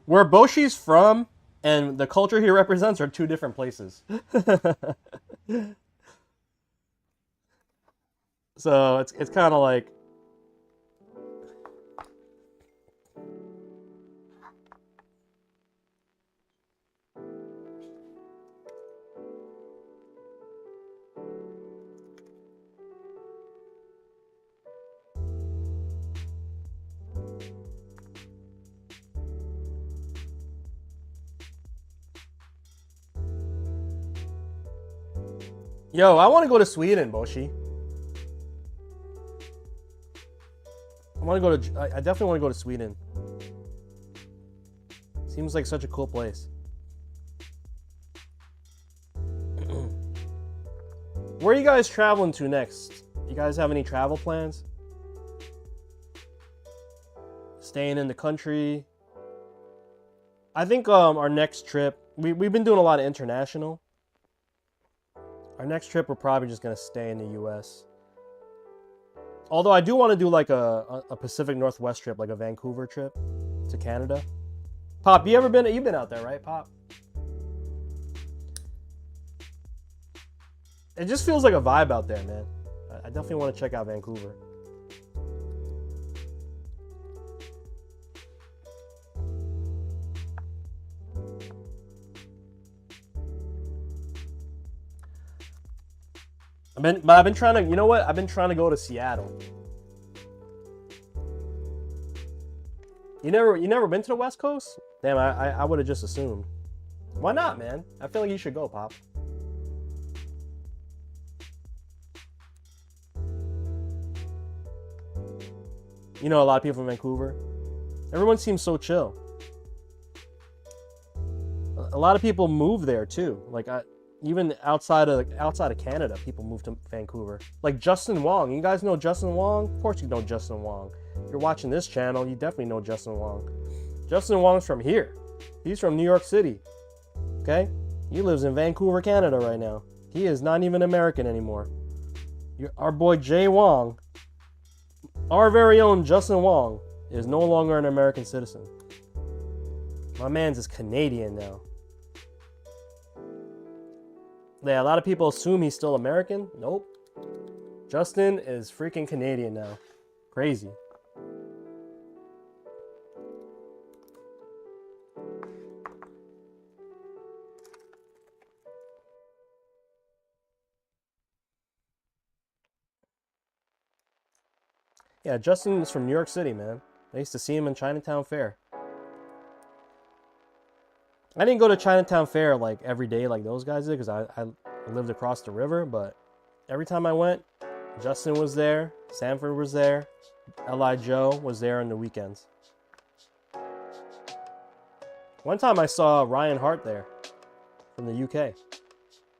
Where Boshi's from and the culture he represents are two different places. So it's kind of like... Yo, I want to go to Sweden, Boshi. I definitely want to go to Sweden. Seems like such a cool place. Where are you guys traveling to next? You guys have any travel plans? Staying in the country? I think our next trip, we've been doing a lot of international. Our next trip, we're probably just going to stay in the U.S. Although I do want to do like a Pacific Northwest trip, like a Vancouver trip to Canada. Pop, you've been out there, right, Pop? It just feels like a vibe out there, man. I definitely want to check out Vancouver. I've been trying to, you know what? I've been trying to go to Seattle. You never been to the West Coast? Damn, I would have just assumed. Why not, man? I feel like you should go, Pop. You know, a lot of people from Vancouver. Everyone seems so chill. A lot of people move there too. Like even outside of Canada, people move to Vancouver. Like Justin Wong. You guys know Justin Wong? Of course you know Justin Wong. If you're watching this channel, you definitely know Justin Wong. Justin Wong's from here. He's from New York City. Okay? He lives in Vancouver, Canada right now. He is not even American anymore. Our boy Jay Wong, our very own Justin Wong, is no longer an American citizen. My man's is Canadian now. Yeah, a lot of people assume he's still American. Nope. Justin is freaking Canadian now. Crazy. Yeah, Justin is from New York City, man. I used to see him in Chinatown Fair. I didn't go to Chinatown Fair like every day like those guys did because I lived across the river, but every time I went, Justin was there, Sanford was there, L.I. Joe was there on the weekends. One time I saw Ryan Hart there from the UK.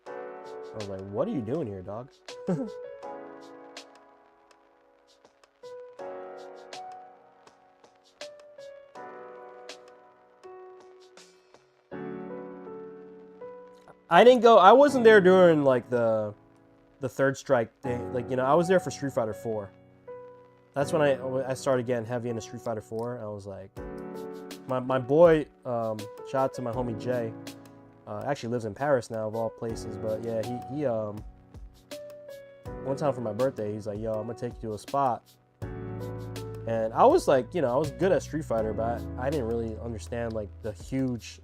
I was like, what are you doing here, dog? I wasn't there during like the third strike day. Like, you know, I was there for Street Fighter 4. That's when I started getting heavy into Street Fighter 4. I was like, my boy, shout out to my homie Jay, actually lives in Paris now of all places. But yeah, he one time for my birthday, he's like, yo, I'm gonna take you to a spot. And I was like, you know, I was good at Street Fighter, but I didn't really understand like the huge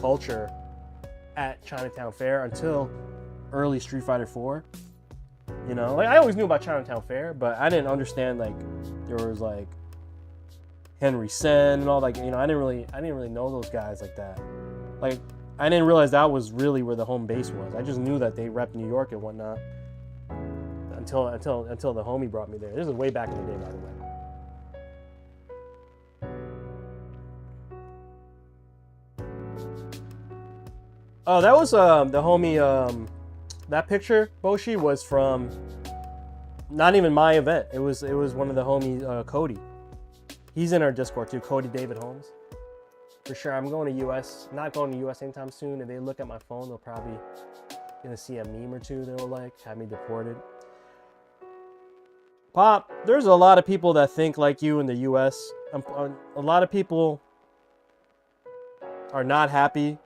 culture at Chinatown Fair until early Street Fighter 4. You know, like I always knew about Chinatown Fair, but I didn't understand like there was like Henry Sen and all, like, you know, I didn't really know those guys like that. Like I didn't realize that was really where the home base was. I just knew that they repped New York and whatnot until the homie brought me there. This is way back in the day, by the way. Oh, that was the homie. That picture, Boshi, was from not even my event. It was one of the homie, Cody. He's in our Discord too, Cody David Holmes. For sure, I'm going to US. Not going to US anytime soon. If they look at my phone, they'll probably gonna see a meme or two. They'll like have me deported. Pop, there's a lot of people that think like you in the US. A lot of people are not happy.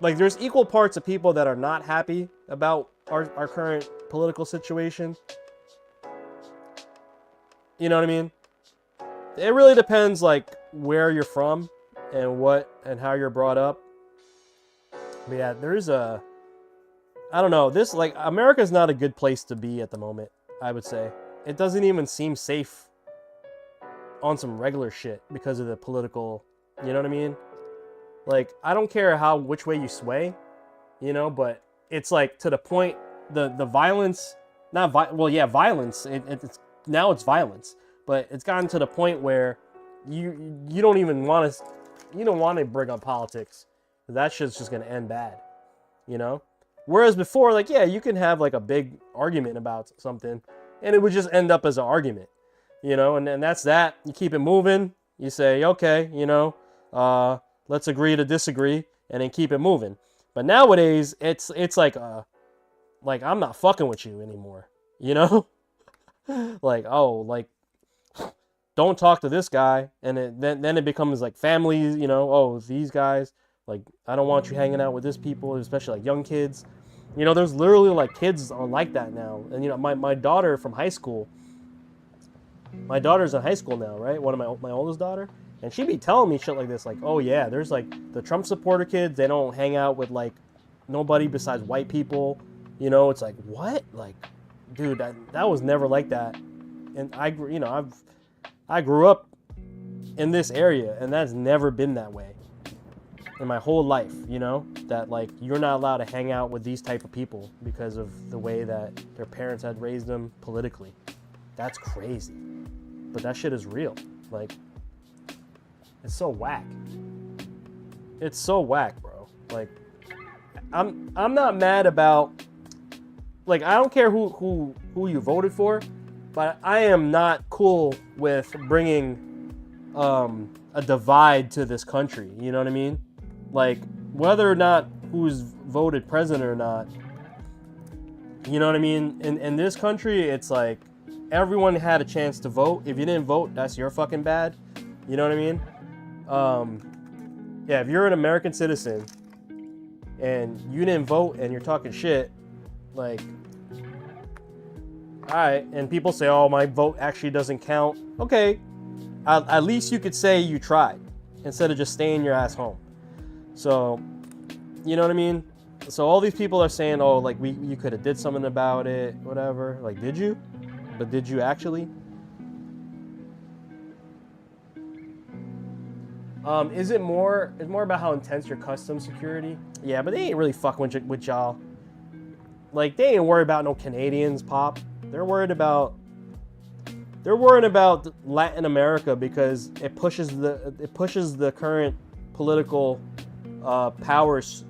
Like, there's equal parts of people that are not happy about our current political situation. You know what I mean? It really depends, like, where you're from and how you're brought up. But yeah, I don't know. This, like, America's not a good place to be at the moment, I would say. It doesn't even seem safe on some regular shit because of the political, you know what I mean? Like, I don't care which way you sway, you know, but it's like to the point, the violence, violence, it's now it's violence, but it's gotten to the point where you don't even want to bring up politics. That shit's just going to end bad, you know? Whereas before, like, yeah, you can have like a big argument about something and it would just end up as an argument, you know, and that's that. You keep it moving. You say, okay, you know, let's agree to disagree and then keep it moving. But nowadays, it's like I'm not fucking with you anymore, you know? Like, oh, like, don't talk to this guy. And then it becomes like families, you know, oh, these guys, like, I don't want you hanging out with this people, especially like young kids. You know, there's literally like kids are like that now. And, you know, my daughter from high school, my daughter's in high school now, right? One of my oldest daughter. And she'd be telling me shit like this, like, oh yeah, there's like the Trump supporter kids, they don't hang out with like nobody besides white people. You know, it's like, what? Like, dude, that was never like that. And I grew up in this area and that's never been that way in my whole life, you know, that like you're not allowed to hang out with these type of people because of the way that their parents had raised them politically. That's crazy. but that shit is real. Like, it's so whack. It's so whack, bro. Like, I'm not mad about, like, I don't care who you voted for, but I am not cool with bringing a divide to this country. You know what I mean? Like, whether or not who's voted president or not, you know what I mean? In this country, it's like everyone had a chance to vote. If you didn't vote, that's your fucking bad. You know what I mean? Yeah, if you're an American citizen and you didn't vote and you're talking shit, like, all right, and people say, oh, my vote actually doesn't count. Okay, at least you could say you tried instead of just staying your ass home. So, you know what I mean? So all these people are saying, oh, like, you could have did something about it, whatever. Like, did you? But did you actually? It's more about how intense your customs security. Yeah, but they ain't really fucking with y'all. Like, they ain't worried about no Canadians, Pop. They're worried about Latin America because it pushes the current political powers.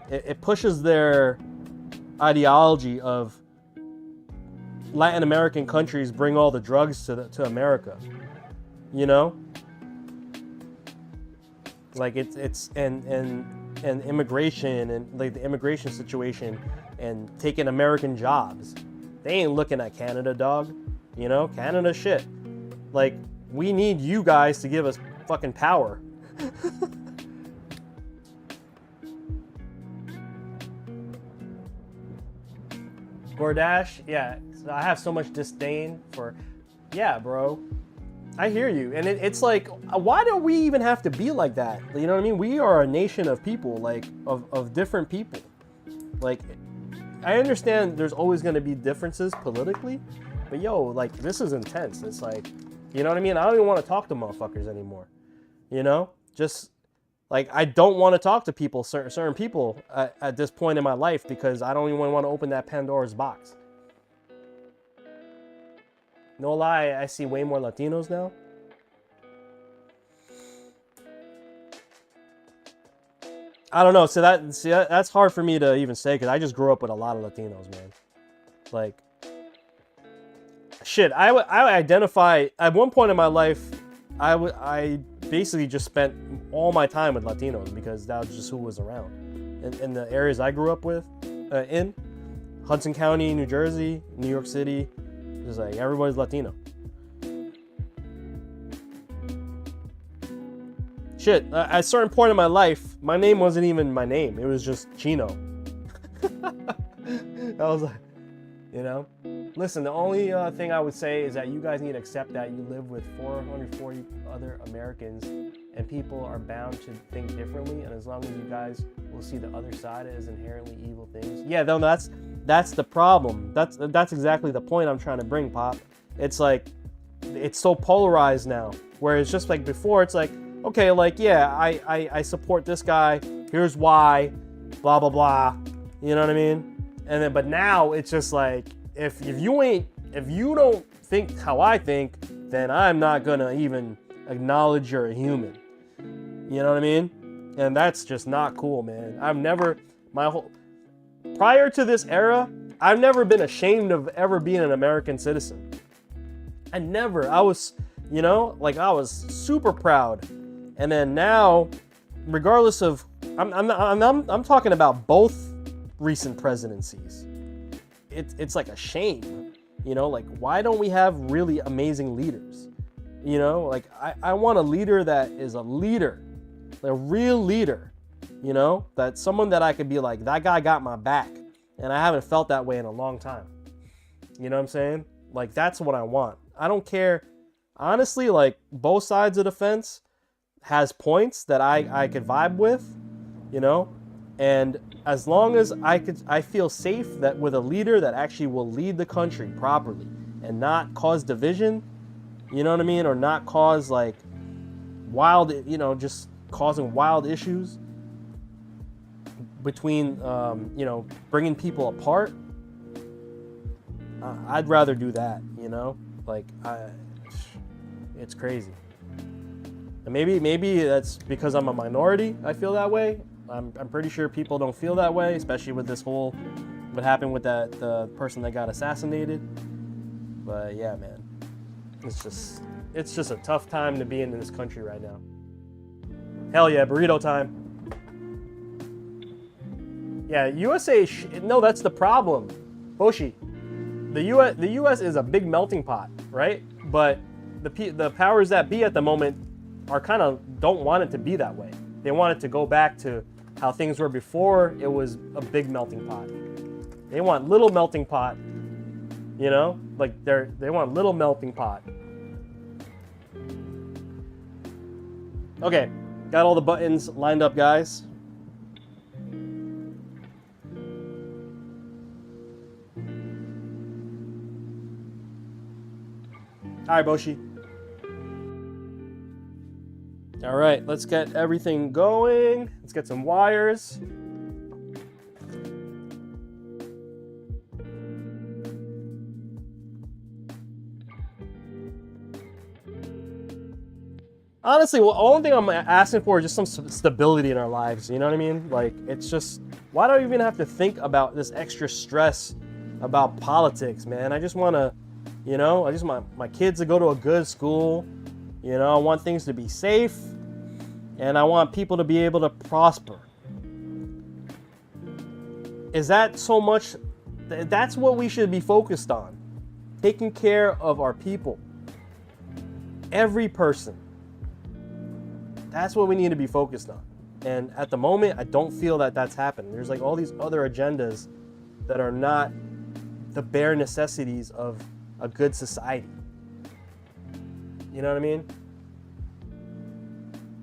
It pushes their ideology of Latin American countries bring all the drugs to America. You know? Like, it's and immigration and like the immigration situation and taking American jobs. They ain't looking at Canada, dog. You know, Canada shit. Like, we need you guys to give us fucking power. Gordash, yeah, I have so much disdain for, yeah, bro. I hear you. And it's like, why do we even have to be like that? You know what I mean? We are a nation of people, like, of different people. Like, I understand there's always going to be differences politically, but yo, like, this is intense. It's like, you know what I mean? I don't even want to talk to motherfuckers anymore. You know? Just, like, I don't want to talk to people, certain people at this point in my life because I don't even want to open that Pandora's box. No lie, I see way more Latinos now. I don't know. So that's hard for me to even say because I just grew up with a lot of Latinos, man. Like, shit. I identify at one point in my life. I basically just spent all my time with Latinos because that was just who was around. In the areas I grew up with, in Hudson County, New Jersey, New York City. It's like everybody's Latino. Shit, at a certain point in my life, my name wasn't even my name. It was just Chino. I was like, you know? Listen, the only thing I would say is that you guys need to accept that you live with 440 other Americans and people are bound to think differently. And as long as you guys will see the other side as inherently evil things. Yeah, no, that's the problem. That's exactly the point I'm trying to bring, Pop. It's like, it's so polarized now. Where it's just like before, it's like, okay, like, yeah, I support this guy. Here's why, blah, blah, blah. You know what I mean? And then, but now it's just like, if you don't think how I think, then I'm not gonna even acknowledge you're a human. You know what I mean? And that's just not cool, man. Prior to this era, I've never been ashamed of ever being an American citizen. I was, you know, like I was super proud. And then now, regardless of, I'm talking about both recent presidencies. It's like a shame, you know, like why don't we have really amazing leaders? You know, like I want a leader that is a leader, a real leader, you know, that someone that I could be like, that guy got my back. And I haven't felt that way in a long time. You know what I'm saying? Like, that's what I want. I don't care. Honestly, like, both sides of the fence has points that I could vibe with, you know? And as long as I feel safe that with a leader that actually will lead the country properly and not cause division, you know what I mean? Or not cause, like, wild, you know, just causing wild issues between, you know, bringing people apart. I'd rather do that, you know? Like, it's crazy. And maybe that's because I'm a minority, I feel that way. I'm pretty sure people don't feel that way, especially with this whole, what happened with the person that got assassinated. But yeah, man, it's just a tough time to be in this country right now. Hell yeah, burrito time. Yeah, USA, no, that's the problem. Boshi, the US is a big melting pot, right? But the powers that be at the moment are kind of don't want it to be that way. They want it to go back to how things were before it was a big melting pot. They want little melting pot, you know? Like they want little melting pot. Okay, got all the buttons lined up, guys. All right, Boshi. All right, let's get everything going. Let's get some wires. Honestly, well, the only thing I'm asking for is just some stability in our lives. You know what I mean? Like, it's just, why do I even have to think about this extra stress about politics, man? I just want to, you know, I just want my kids to go to a good school. You know, I want things to be safe. And I want people to be able to prosper. Is that so much? That's what we should be focused on. Taking care of our people. Every person. That's what we need to be focused on. And at the moment, I don't feel that that's happening. There's like all these other agendas that are not the bare necessities of a good society. You know what I mean?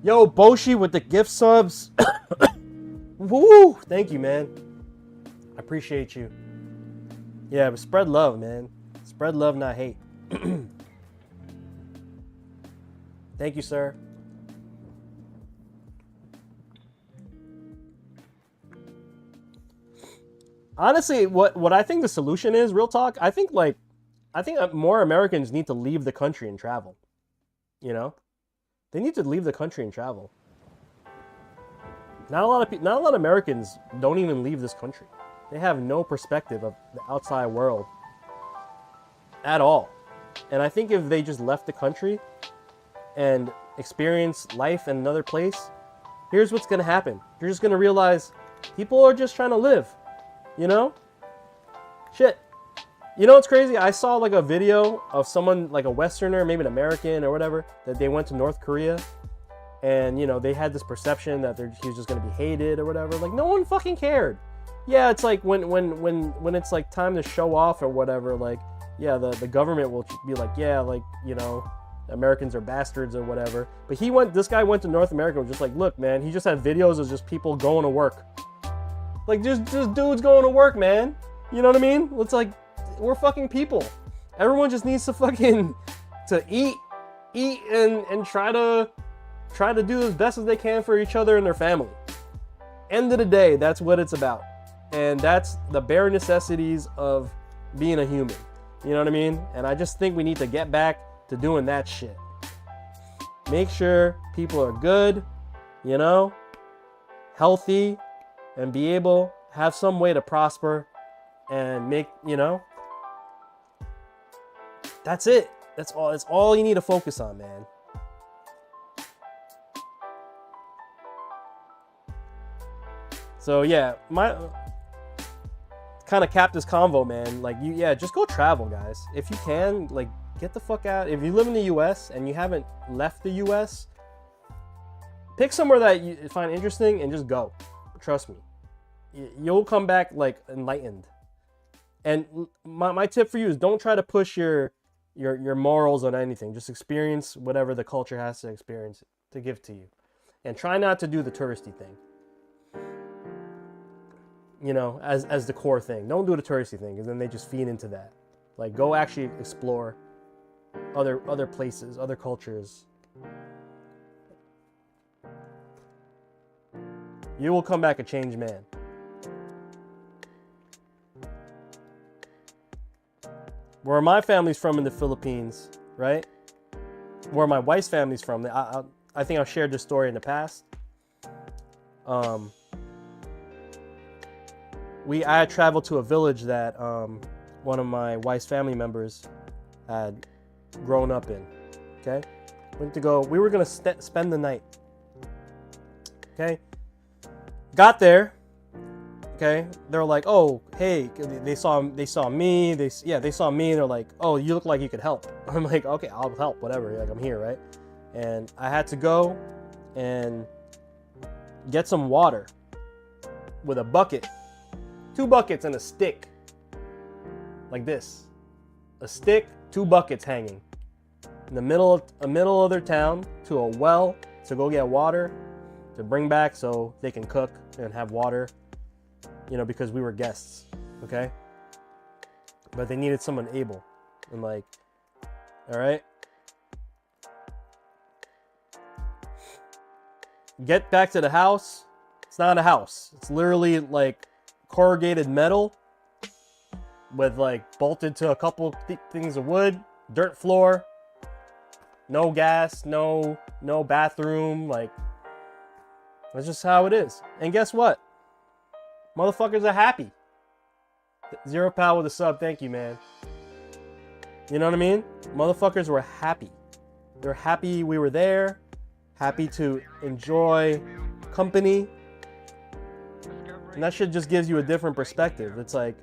Yo, Boshi with the gift subs. Woo! Thank you, man. I appreciate you. Yeah, but spread love, man. Spread love, not hate. Thank you, sir. Honestly, what I think the solution is, real talk, I think more Americans need to leave the country and travel. You know? They need to leave the country and travel. Not a lot of Americans don't even leave this country. They have no perspective of the outside world at all. And I think if they just left the country and experienced life in another place, here's what's going to happen. You're just going to realize people are just trying to live. You know? Shit. You know what's crazy? I saw like a video of someone, like a Westerner, maybe an American or whatever, that they went to North Korea. And, you know, they had this perception that he was just going to be hated or whatever. Like, no one fucking cared. Yeah, it's like when it's like time to show off or whatever, like, yeah, the government will be like, yeah, like, you know, Americans are bastards or whatever. But this guy went to North America and was just like, look, man, he just had videos of just people going to work. Like, just dudes going to work, man. You know what I mean? It's like, we're fucking people. Everyone just needs to fucking, to eat and try to do as best as they can for each other and their family. End of the day, that's what it's about. And that's the bare necessities of being a human. You know what I mean? And I just think we need to get back to doing that shit. Make sure people are good, you know, healthy, and be able to have some way to prosper and make, you know, that's it. That's all you need to focus on, man. So yeah, my kind of cap this convo, man. Like, just go travel, guys. If you can, like, get the fuck out. If you live in the US and you haven't left the US, pick somewhere that you find interesting and just go. Trust me. You'll come back, like, enlightened. And my tip for you is don't try to push your morals on anything. Just experience whatever the culture has to experience to give to you. And try not to do the touristy thing. You know, as the core thing. Don't do the touristy thing, because then they just feed into that. Like, go actually explore other places, other cultures. You will come back a changed man. where my family's from in the Philippines, right? Where my wife's family's from. I think I've shared this story in the past. I had traveled to a village that one of my wife's family members had grown up in. Okay, we were gonna spend the night. Okay, got there. Okay, they're like, oh, hey, they saw me. They saw me, and they're like, oh, you look like you could help. I'm like, okay, I'll help, whatever. Like, I'm here, right? And I had to go and get some water with a bucket, 2 buckets and a stick, like this, a stick, 2 buckets hanging in the middle of their town to a well to go get water to bring back so they can cook and have water. You know, because we were guests, okay? But they needed someone able. I'm like, all right. Get back to the house. It's not a house. It's literally like corrugated metal with like bolted to a couple things of wood, dirt floor, no gas, no bathroom. Like, that's just how it is. And guess what? Motherfuckers are happy. Zero Pal with a sub. Thank you, man. You know what I mean? Motherfuckers were happy. They're happy we were there. Happy to enjoy company. And that shit just gives you a different perspective. It's like,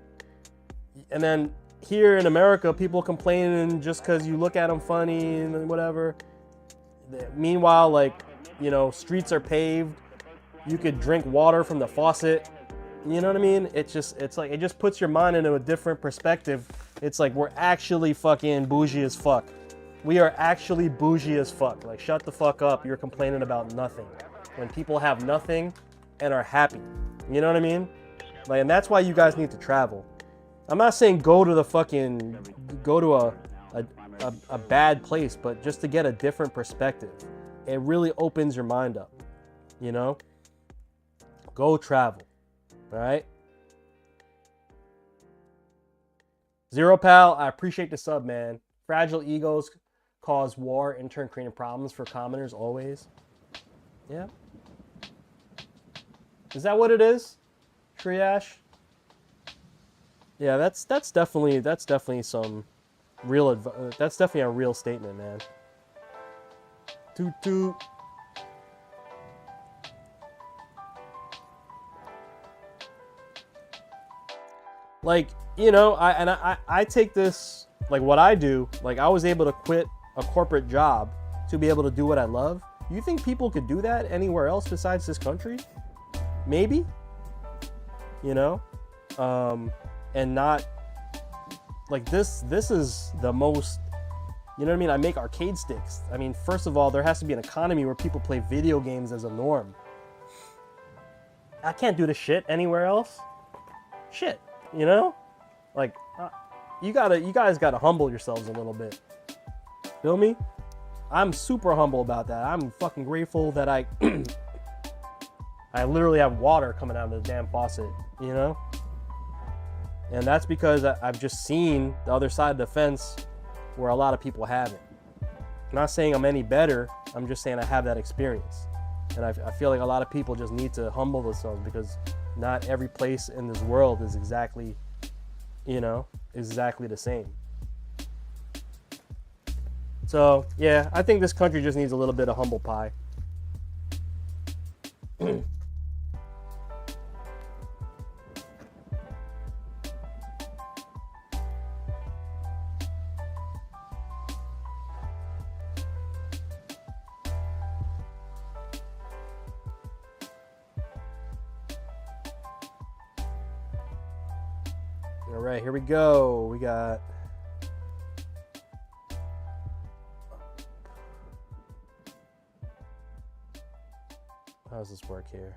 and then here in America, people complaining just because you look at them funny and whatever. Meanwhile, like, you know, streets are paved. You could drink water from the faucet. You know what I mean? It's like, it just puts your mind into a different perspective. It's like, we're actually fucking bougie as fuck. We are actually bougie as fuck. Like, shut the fuck up. You're complaining about nothing. When people have nothing and are happy. You know what I mean? Like, and that's why you guys need to travel. I'm not saying go to a bad place, but just to get a different perspective. It really opens your mind up. You know? Go travel. All right. Zero Pal, I appreciate the sub, man. Fragile egos cause war, in turn creating problems for commoners always. Yeah. Is that what it is? Triash? Yeah, that's definitely some real that's definitely a real statement, man. Toot toot. Like, you know, I take this, like what I do, like I was able to quit a corporate job to be able to do what I love. You think people could do that anywhere else besides this country? Maybe, you know, and not like this is the most, you know what I mean? I make arcade sticks. I mean, first of all, there has to be an economy where people play video games as a norm. I can't do this shit anywhere else. Shit. You know, like you guys gotta humble yourselves a little bit. Feel me? I'm super humble about that. I'm fucking grateful that I literally have water coming out of the damn faucet. You know, and that's because I've just seen the other side of the fence where a lot of people haven't. I'm not saying I'm any better. I'm just saying I have that experience, and I feel like a lot of people just need to humble themselves because not every place in this world is exactly, you know, exactly the same. So, yeah, I think this country just needs a little bit of humble pie. All right, here we go. We got how does this work here?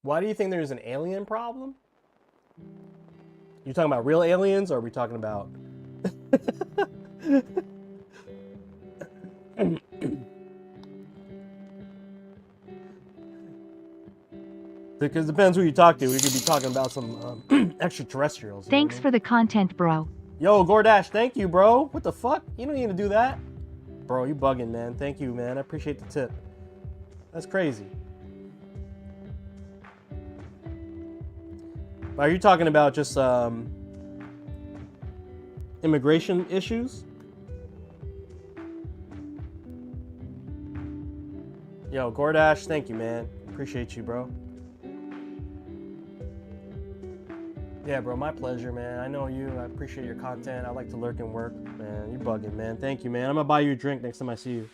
Why do you think there's an alien problem? You talking about real aliens, or are we talking about Because it depends who you talk to. We could be talking about some extraterrestrials. Thanks for the content, bro. Yo, Gordash, thank you, bro. What the fuck? You don't need to do that. Bro, you bugging, man. Thank you, man. I appreciate the tip. That's crazy. Are you talking about just immigration issues? Yo, Gordash, thank you, man. Appreciate you, bro. Yeah, bro, my pleasure, man. I know you. I appreciate your content. I like to lurk and work. Man, you bugging, man. Thank you, man. I'm gonna buy you a drink next time I see you.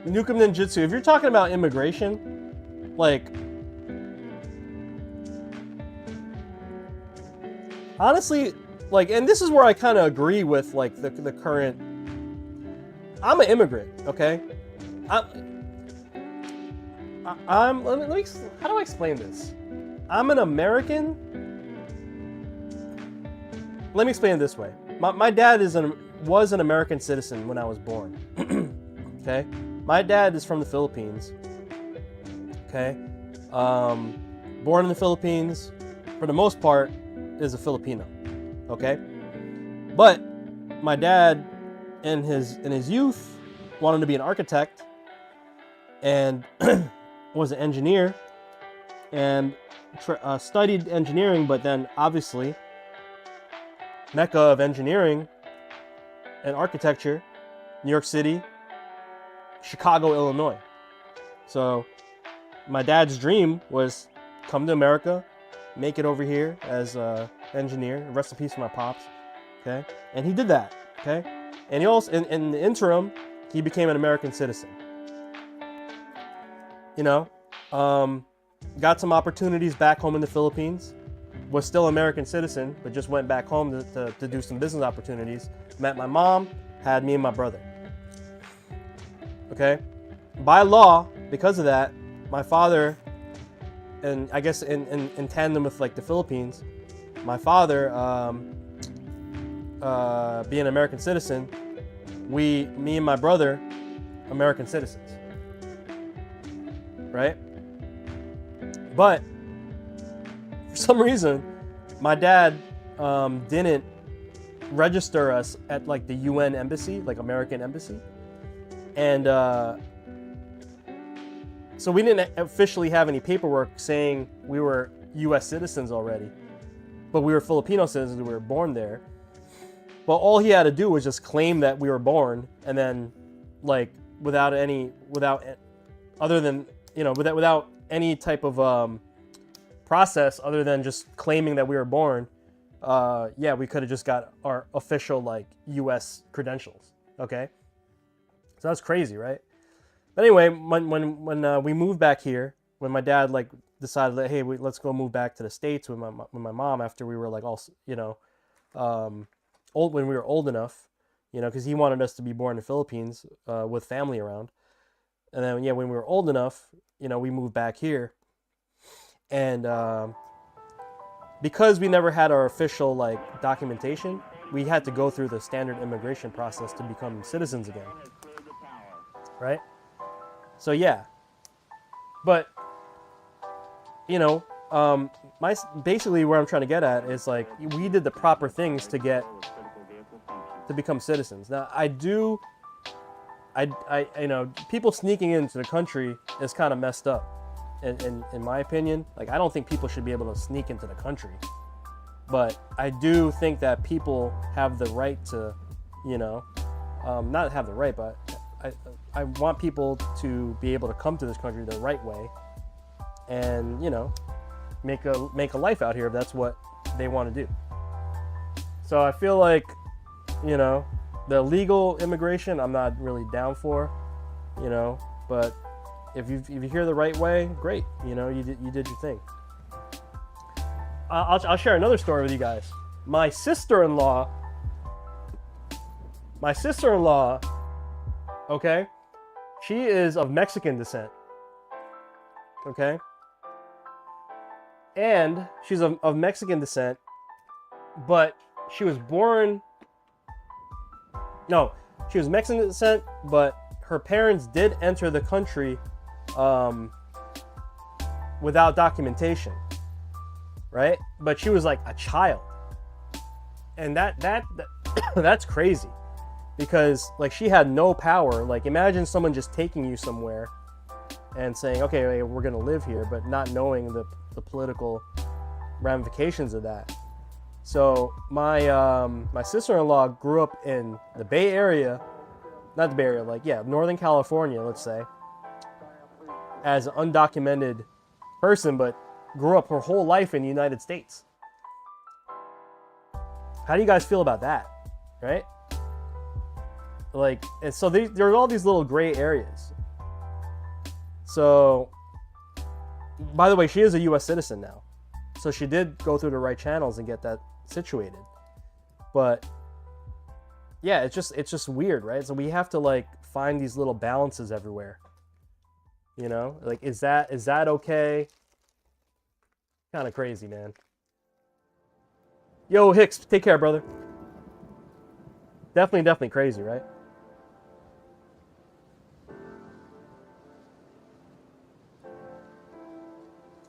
Nukem Ninjutsu, if you're talking about immigration, like, honestly, like, and this is where I kind of agree with, like, the current, I'm an immigrant, okay? I'm let me, how do I explain this? I'm an American. Let me explain it this way. My dad was an American citizen when I was born, okay? My dad is from the Philippines, okay? Born in the Philippines, for the most part, is a Filipino, okay? But my dad, in his youth, wanted to be an architect and was an engineer and studied engineering, but then obviously, Mecca of engineering and architecture, New York City, Chicago, Illinois. So my dad's dream was come to America, make it over here as an engineer. Rest in peace for my pops. Okay, and he did that. Okay, and he also in the interim he became an American citizen. You know, got some opportunities back home in the Philippines. Was still an American citizen, but just went back home to do some business opportunities. Met my mom, had me and my brother. Okay, by law, because of that, my father, and I guess in tandem with like the Philippines, my father, being an American citizen, me and my brother, American citizens, right? But for some reason, my dad didn't register us at like the UN embassy, like American embassy. And so we didn't officially have any paperwork saying we were US citizens already, but we were Filipino citizens, we were born there. But all he had to do was just claim that we were born, and then like without any type of process other than just claiming that we were born, yeah, we could have just got our official like US credentials. Okay. So that's crazy, right? But anyway, when we moved back here, when my dad like decided that, hey, let's go move back to the States with my mom after we were like all, you know, old, when we were old enough, you know, because he wanted us to be born in the Philippines with family around. And then, yeah, when we were old enough, you know, we moved back here. And because we never had our official like documentation, we had to go through the standard immigration process to become citizens again. Right? So yeah, but you know, basically where I'm trying to get at is like we did the proper things to become citizens. Now I you know, people sneaking into the country is kind of messed up, in my opinion. Like I don't think people should be able to sneak into the country, but I do think that people have the right to, you know, not have the right, but I want people to be able to come to this country the right way and, you know, make a life out here if that's what they want to do. So I feel like, you know, the legal immigration I'm not really down for, you know, but if you hear the right way, great, you know, you did your thing. I'll share another story with you guys. My sister-in-law, okay, she is of Mexican descent, okay, and she's of Mexican descent, but she was born No, she was Mexican descent, but her parents did enter the country without documentation, right? But she was like a child, and that's crazy, because like she had no power. Like imagine someone just taking you somewhere and saying, okay, we're gonna live here, but not knowing the political ramifications of that. So my sister-in-law grew up in the Bay Area, not the Bay Area, like Northern California, let's say, as an undocumented person, but grew up her whole life in the United States. How do you guys feel about that, right? Like, and so there are all these little gray areas. So, by the way, she is a U.S. citizen now, so she did go through the right channels and get that situated. But yeah, it's just weird, right? So we have to like find these little balances everywhere. You know, like is that okay? Kind of crazy, man. Yo, Hicks, take care, brother. Definitely crazy, right?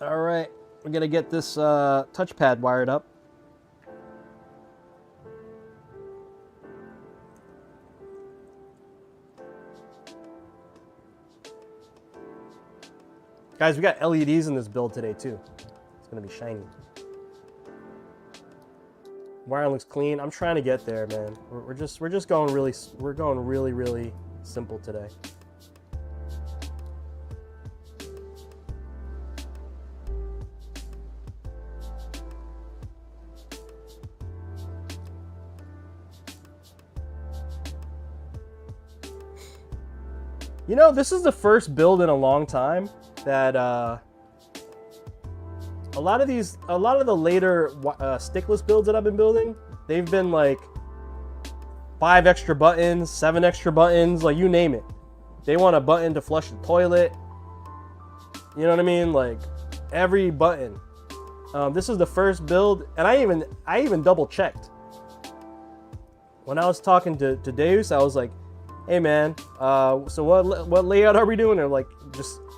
All right, we're gonna get this touchpad wired up. Guys, we got LEDs in this build today too. It's gonna be shiny. Wiring looks clean. I'm trying to get there, man. We're just going really simple today. You know, this is the first build in a long time that a lot of the later stickless builds that I've been building, they've been like 5 extra buttons, 7 extra buttons, like you name it. They want a button to flush the toilet. You know what I mean? Like every button. This is the first build, and I even double checked. When I was talking to Deus, I was like, hey man, so what layout are we doing? They're like,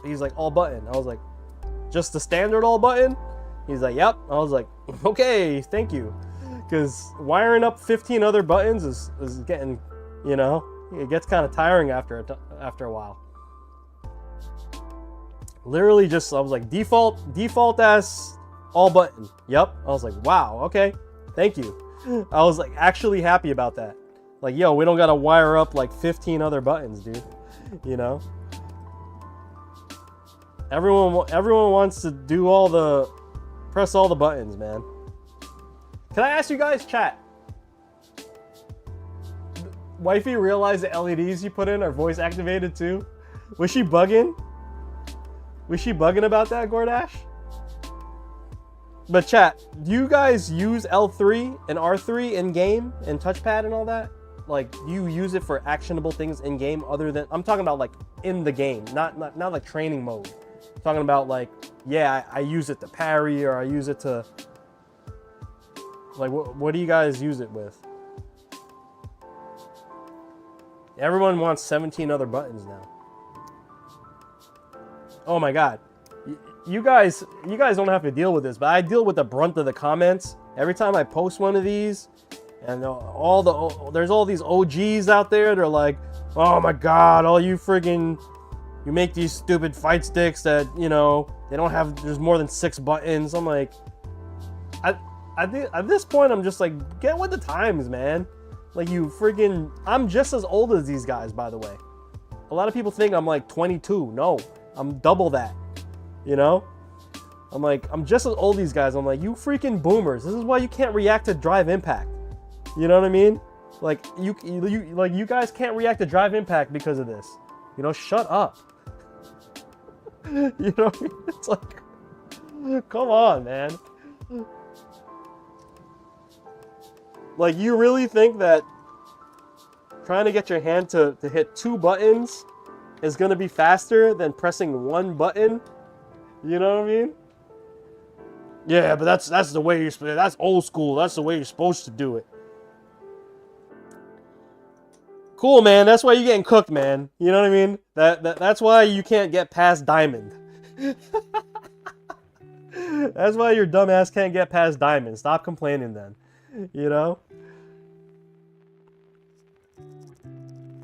he's like, all button. I was like, just the standard all button? He's like, yep. I was like, okay, thank you. Because wiring up 15 other buttons is getting, you know, it gets kind of tiring after a while. Literally just, I was like, default as all button. Yep. I was like, wow, okay, thank you. I was like actually happy about that. Like, yo, we don't gotta wire up like 15 other buttons, dude. You know? Everyone wants to do press all the buttons, man. Can I ask you guys, chat? Wifey realized the LEDs you put in are voice activated too? Was she bugging? Was she bugging about that, Gordash? But chat, do you guys use L3 and R3 in game and touchpad and all that? Like, do you use it for actionable things in game other than, I'm talking about like in the game, not like training mode. I'm talking about like, yeah, I use it to parry, or I use it to, like, what do you guys use it with? Everyone wants 17 other buttons now. Oh my God. You guys don't have to deal with this, but I deal with the brunt of the comments. Every time I post one of these, and there's all these OGs out there, they're like, oh my God, all you friggin', you make these stupid fight sticks that, you know, there's more than 6 buttons. I'm like, at this point, I'm just like, get with the times, man. Like, you friggin', I'm just as old as these guys, by the way. A lot of people think I'm like 22. No, I'm double that, you know? I'm like, I'm just as old as these guys. I'm like, you freaking boomers. This is why you can't react to Drive Impact. You know what I mean? Like, you guys can't react to Drive Impact because of this. You know, shut up. You know what I mean? It's like, come on, man. Like, you really think that trying to get your hand to hit 2 buttons is going to be faster than pressing 1 button? You know what I mean? Yeah, but that's the way that's old school. That's the way you're supposed to do it. Cool, man. That's why you're getting cooked, man. You know what I mean? That's why you can't get past diamond. That's why your dumbass can't get past diamond. Stop complaining then. You know?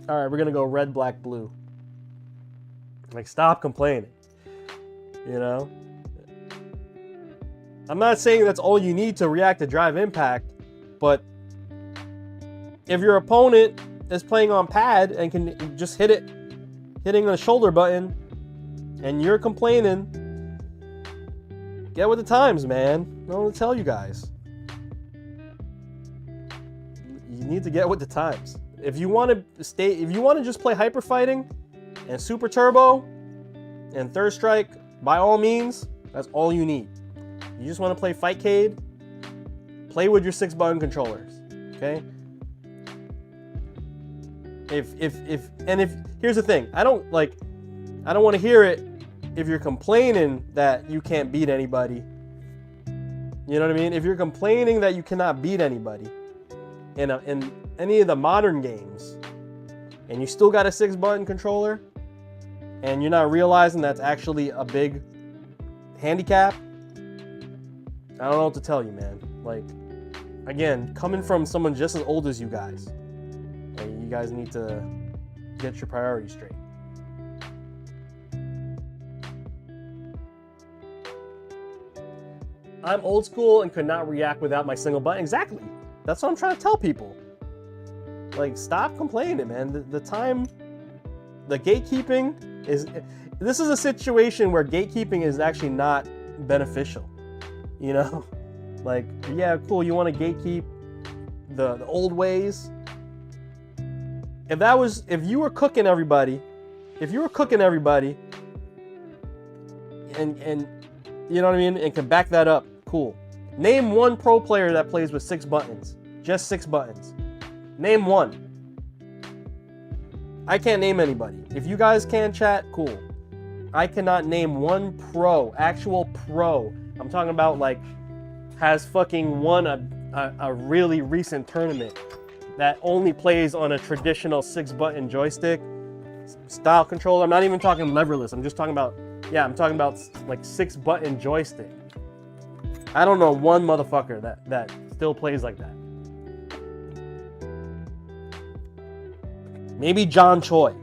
Alright, we're gonna go red, black, blue. Like, stop complaining. You know? I'm not saying that's all you need to react to drive impact, but if your opponent is playing on pad and can just hitting the shoulder button, and you're complaining, get with the times, man. I don't want to tell you guys. You need to get with the times. If you want to just play hyper fighting and super turbo and third strike, by all means, that's all you need. You just want to play Fightcade, play with your 6-button controllers, okay? If here's the thing, I don't want to hear it if you're complaining that you can't beat anybody. You know what I mean? If you're complaining that you cannot beat anybody in any of the modern games, and you still got a 6-button controller, and you're not realizing that's actually a big handicap, I don't know what to tell you, man. Like, again, coming from someone just as old as you guys, like, you guys need to get your priorities straight. I'm old school and could not react without my single button. Exactly. That's what I'm trying to tell people. Like, stop complaining, man. The gatekeeping is... This is a situation where gatekeeping is actually not beneficial. You know? Like, yeah, cool, you want to gatekeep the old ways. If you were cooking everybody, and you know what I mean, and can back that up, cool. Name one pro player that plays with 6 buttons. Just 6 buttons. Name one. I can't name anybody. If you guys can, chat, cool. I cannot name one pro, actual pro. I'm talking about, like, has fucking won a really recent tournament that only plays on a traditional 6-button joystick style controller. I'm not even talking leverless. I'm just talking about, yeah, I'm talking about like 6-button joystick. I don't know one motherfucker that still plays like that. Maybe John Choi,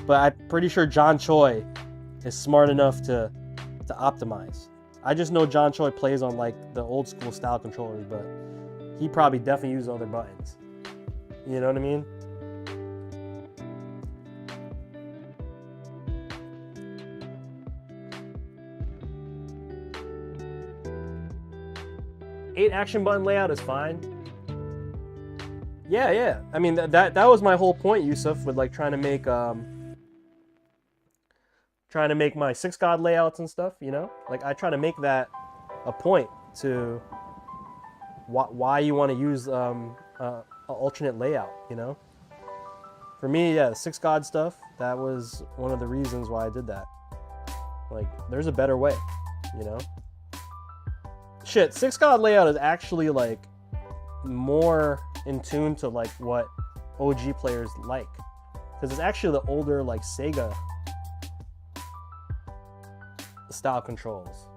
but I'm pretty sure John Choi is smart enough to optimize. I just know John Choi plays on like the old school style controllers, but he probably definitely uses other buttons. You know what I mean? Eight action button layout is fine. Yeah. I mean, that was my whole point, Yusuf, with like trying to make my 6-god layouts and stuff, you know? Like, I try to make that a point to why you want to use an alternate layout, you know? For me, yeah, the 6-god stuff, that was one of the reasons why I did that. Like, there's a better way, you know? Shit, 6-god layout is actually, like, more in tune to, like, what OG players like. Because it's actually the older, like, Sega style controls.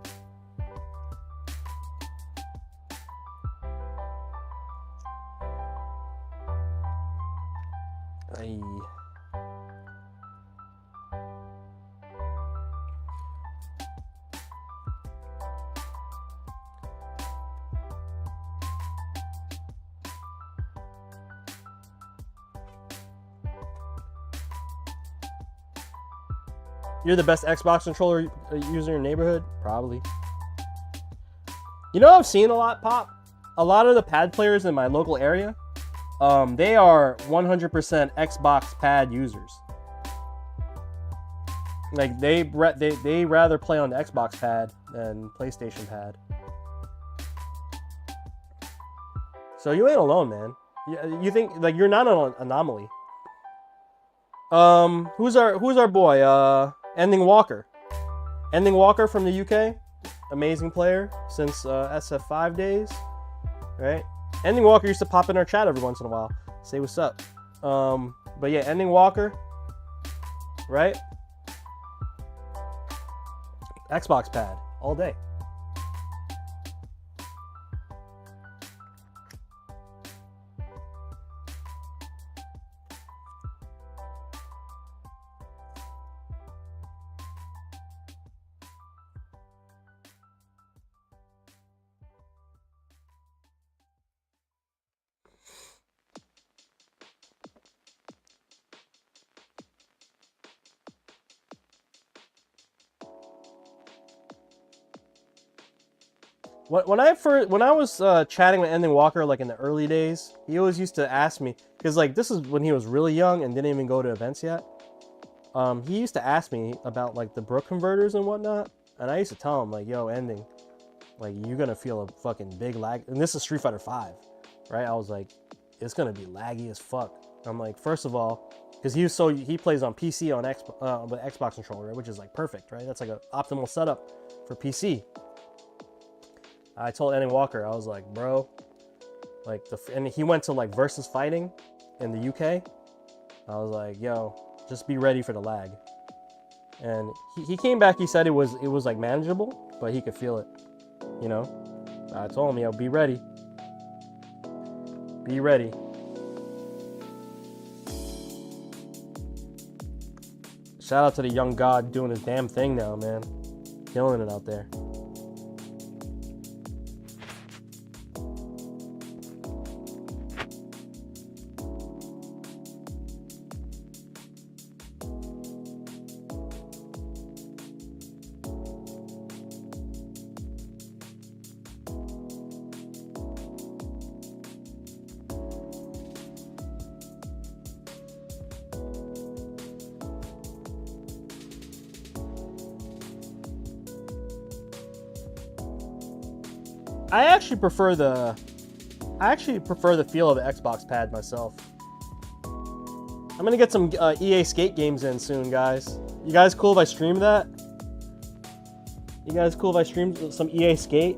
Aye. You're the best Xbox controller user in your neighborhood? Probably. You know what I've seen a lot, Pop? A lot of the pad players in my local area, they are 100% Xbox pad users. Like, they rather play on the Xbox pad than PlayStation pad. So you ain't alone, man. You think, like, you're not an anomaly. Who's our boy? Ending Walker. Ending Walker from the UK. Amazing player since SF5 days. Right? Ending Walker used to pop in our chat every once in a while. Say what's up. But yeah, ending Walker, right? Xbox pad all day. When I was chatting with Ending Walker like in the early days, he always used to ask me, because like this is when he was really young and didn't even go to events yet. He used to ask me about like the Brook converters and whatnot, and I used to tell him like, "Yo, Ending, like you're gonna feel a fucking big lag." And this is Street Fighter 5, right? I was like, "It's gonna be laggy as fuck." I'm like, first of all, because he plays on PC on with Xbox controller, right? Which is like perfect, right? That's like an optimal setup for PC. I told Ending Walker, I was like, bro, like and he went to like versus fighting in the UK. I was like, yo, just be ready for the lag. And he came back. He said it was like manageable, but he could feel it. You know, I told him, yo, be ready. Be ready. Shout out to the young god doing his damn thing now, man. Killing it out there. I actually prefer the feel of the Xbox pad myself. I'm gonna get some EA Skate games in soon, guys. You guys cool if I stream that? You guys cool if I stream some EA Skate?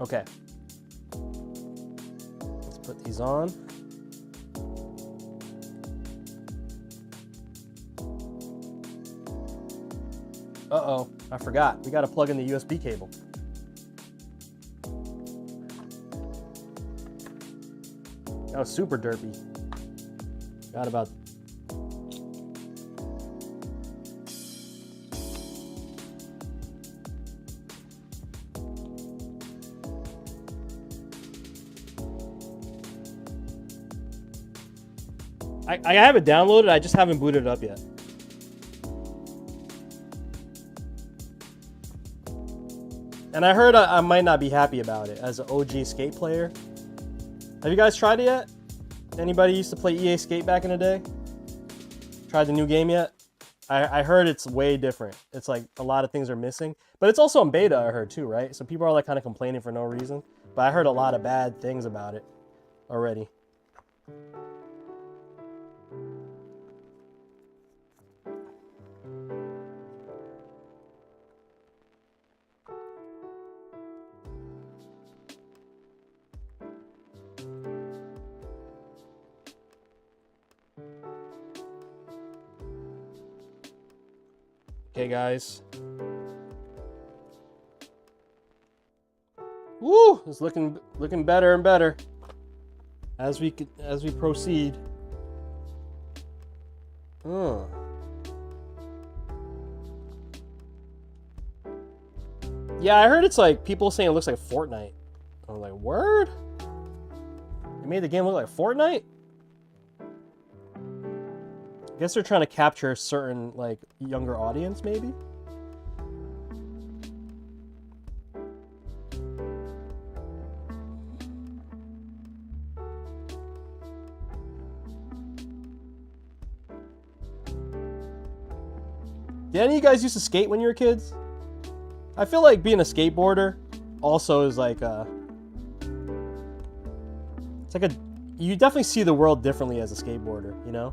Okay. Let's put these on. Uh-oh, I forgot. We gotta plug in the USB cable. That was super derpy. Forgot about... I have it downloaded, I just haven't booted it up yet. And I heard I might not be happy about it as an OG Skate player. Have you guys tried it yet? Anybody used to play EA Skate back in the day? Tried the new game yet? I heard it's way different. It's like a lot of things are missing. But it's also in beta, I heard too, right? So people are like kind of complaining for no reason. But I heard a lot of bad things about it already. Okay, guys. Woo! It's looking better and better as we proceed. Yeah, I heard it's like people saying it looks like Fortnite. I'm like, word? They made the game look like Fortnite? I guess they're trying to capture a certain like younger audience, maybe. Did any of you guys used to skate when you were kids? I feel like being a skateboarder also is like you definitely see the world differently as a skateboarder, you know?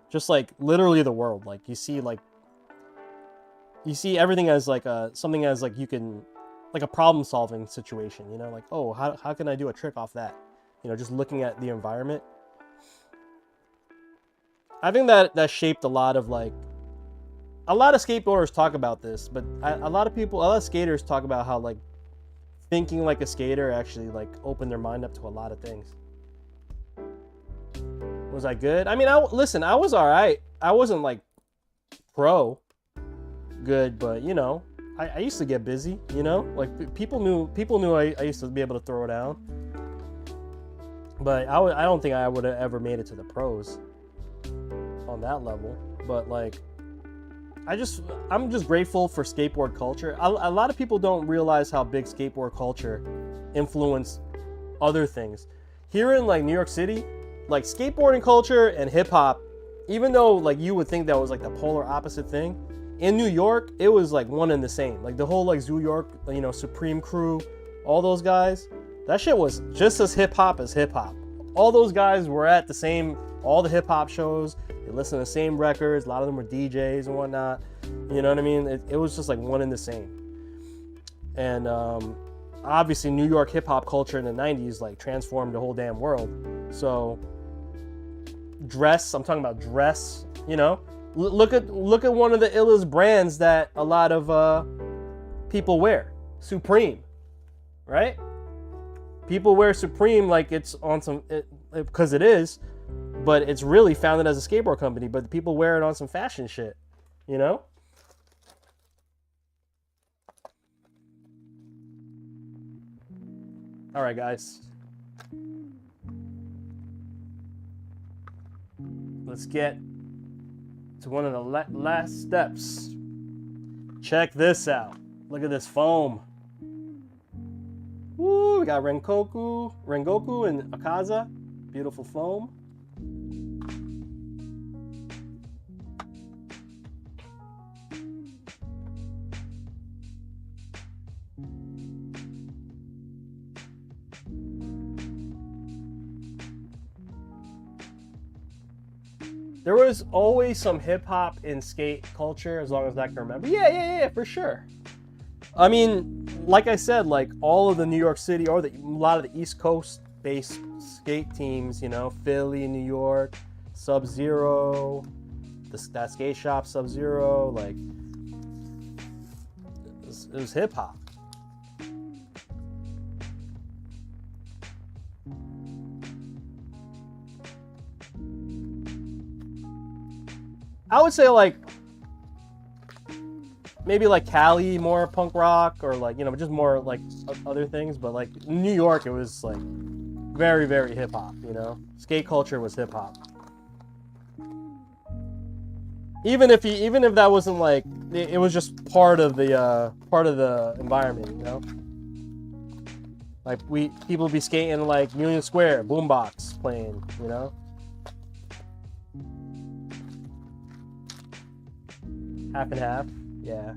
Just like literally the world. Like you see everything as like something as like you can, like a problem solving situation, you know, like, oh, how can I do a trick off that? You know, just looking at the environment. I think that shaped a lot of skateboarders talk about this, but a lot of skaters talk about how like thinking like a skater actually like opened their mind up to a lot of things. Was I good? I mean, listen, I was all right. I wasn't like pro good, but you know, I used to get busy, you know, like people knew I used to be able to throw it down, but I don't think I would have ever made it to the pros on that level. But like, I'm just grateful for skateboard culture. A lot of people don't realize how big skateboard culture influenced other things. Here in like New York City, like skateboarding culture and hip hop, even though like you would think that was like the polar opposite thing, in New York, it was like one and the same. Like the whole like New York, you know, Supreme crew, all those guys, that shit was just as hip hop as hip hop. All those guys were at all the hip hop shows. They listened to the same records. A lot of them were DJs and whatnot. You know what I mean? It was just like one and the same. And obviously New York hip hop culture in the 90s like transformed the whole damn world. So I'm talking about dress, you know? Look at one of the illest brands that a lot of people wear, Supreme, right? People wear Supreme like it's on some, because it is, but it's really founded as a skateboard company, but people wear it on some fashion shit, you know? All right, guys. Let's get to one of the last steps. Check this out. Look at this foam. Woo, we got Rengoku and Akaza. Beautiful foam. There was always some hip hop in skate culture, as long as I can remember. Yeah, for sure. I mean, like I said, like all of the New York City or a lot of the East Coast based skate teams, you know, Philly, New York, Sub-Zero, that skate shop Sub-Zero, like it was hip hop. I would say like maybe like Cali more punk rock, or like, you know, just more like other things, but like New York it was like very, very hip hop, you know. Skate culture was hip hop. Even if that wasn't like, it was just part of the environment, you know. Like people be skating like Union Square, boombox playing, you know. Half and half, yeah.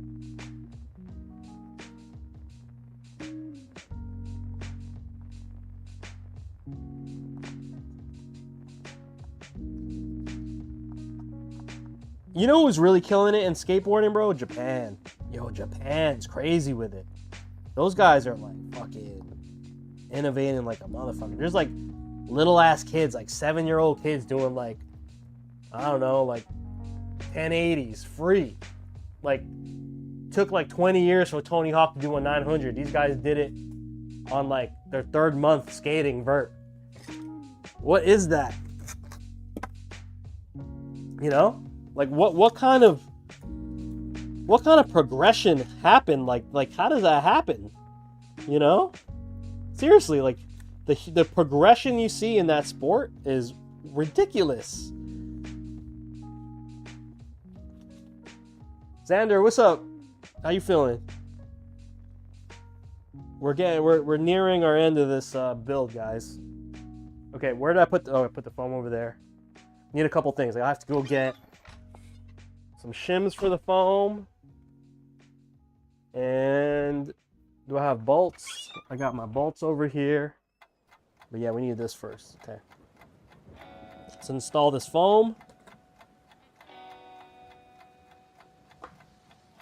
You know who's really killing it in skateboarding, bro? Japan. Yo, Japan's crazy with it. Those guys are like fucking innovating like a motherfucker. There's like little ass kids, like 7-year-old kids doing like, I don't know, like 1080s free. Like took like 20 years for Tony Hawk to do a 900. These guys did it on like their 3rd month skating vert. What is that? You know, like what kind of progression happened? Like how does that happen? You know, seriously, like the progression you see in that sport is ridiculous. Xander, what's up? How you feeling? We're nearing our end of this build, guys. Okay, where did I put I put the foam over there. Need a couple things. I have to go get some shims for the foam. And do I have bolts? I got my bolts over here. But yeah, we need this first. Okay. Let's install this foam.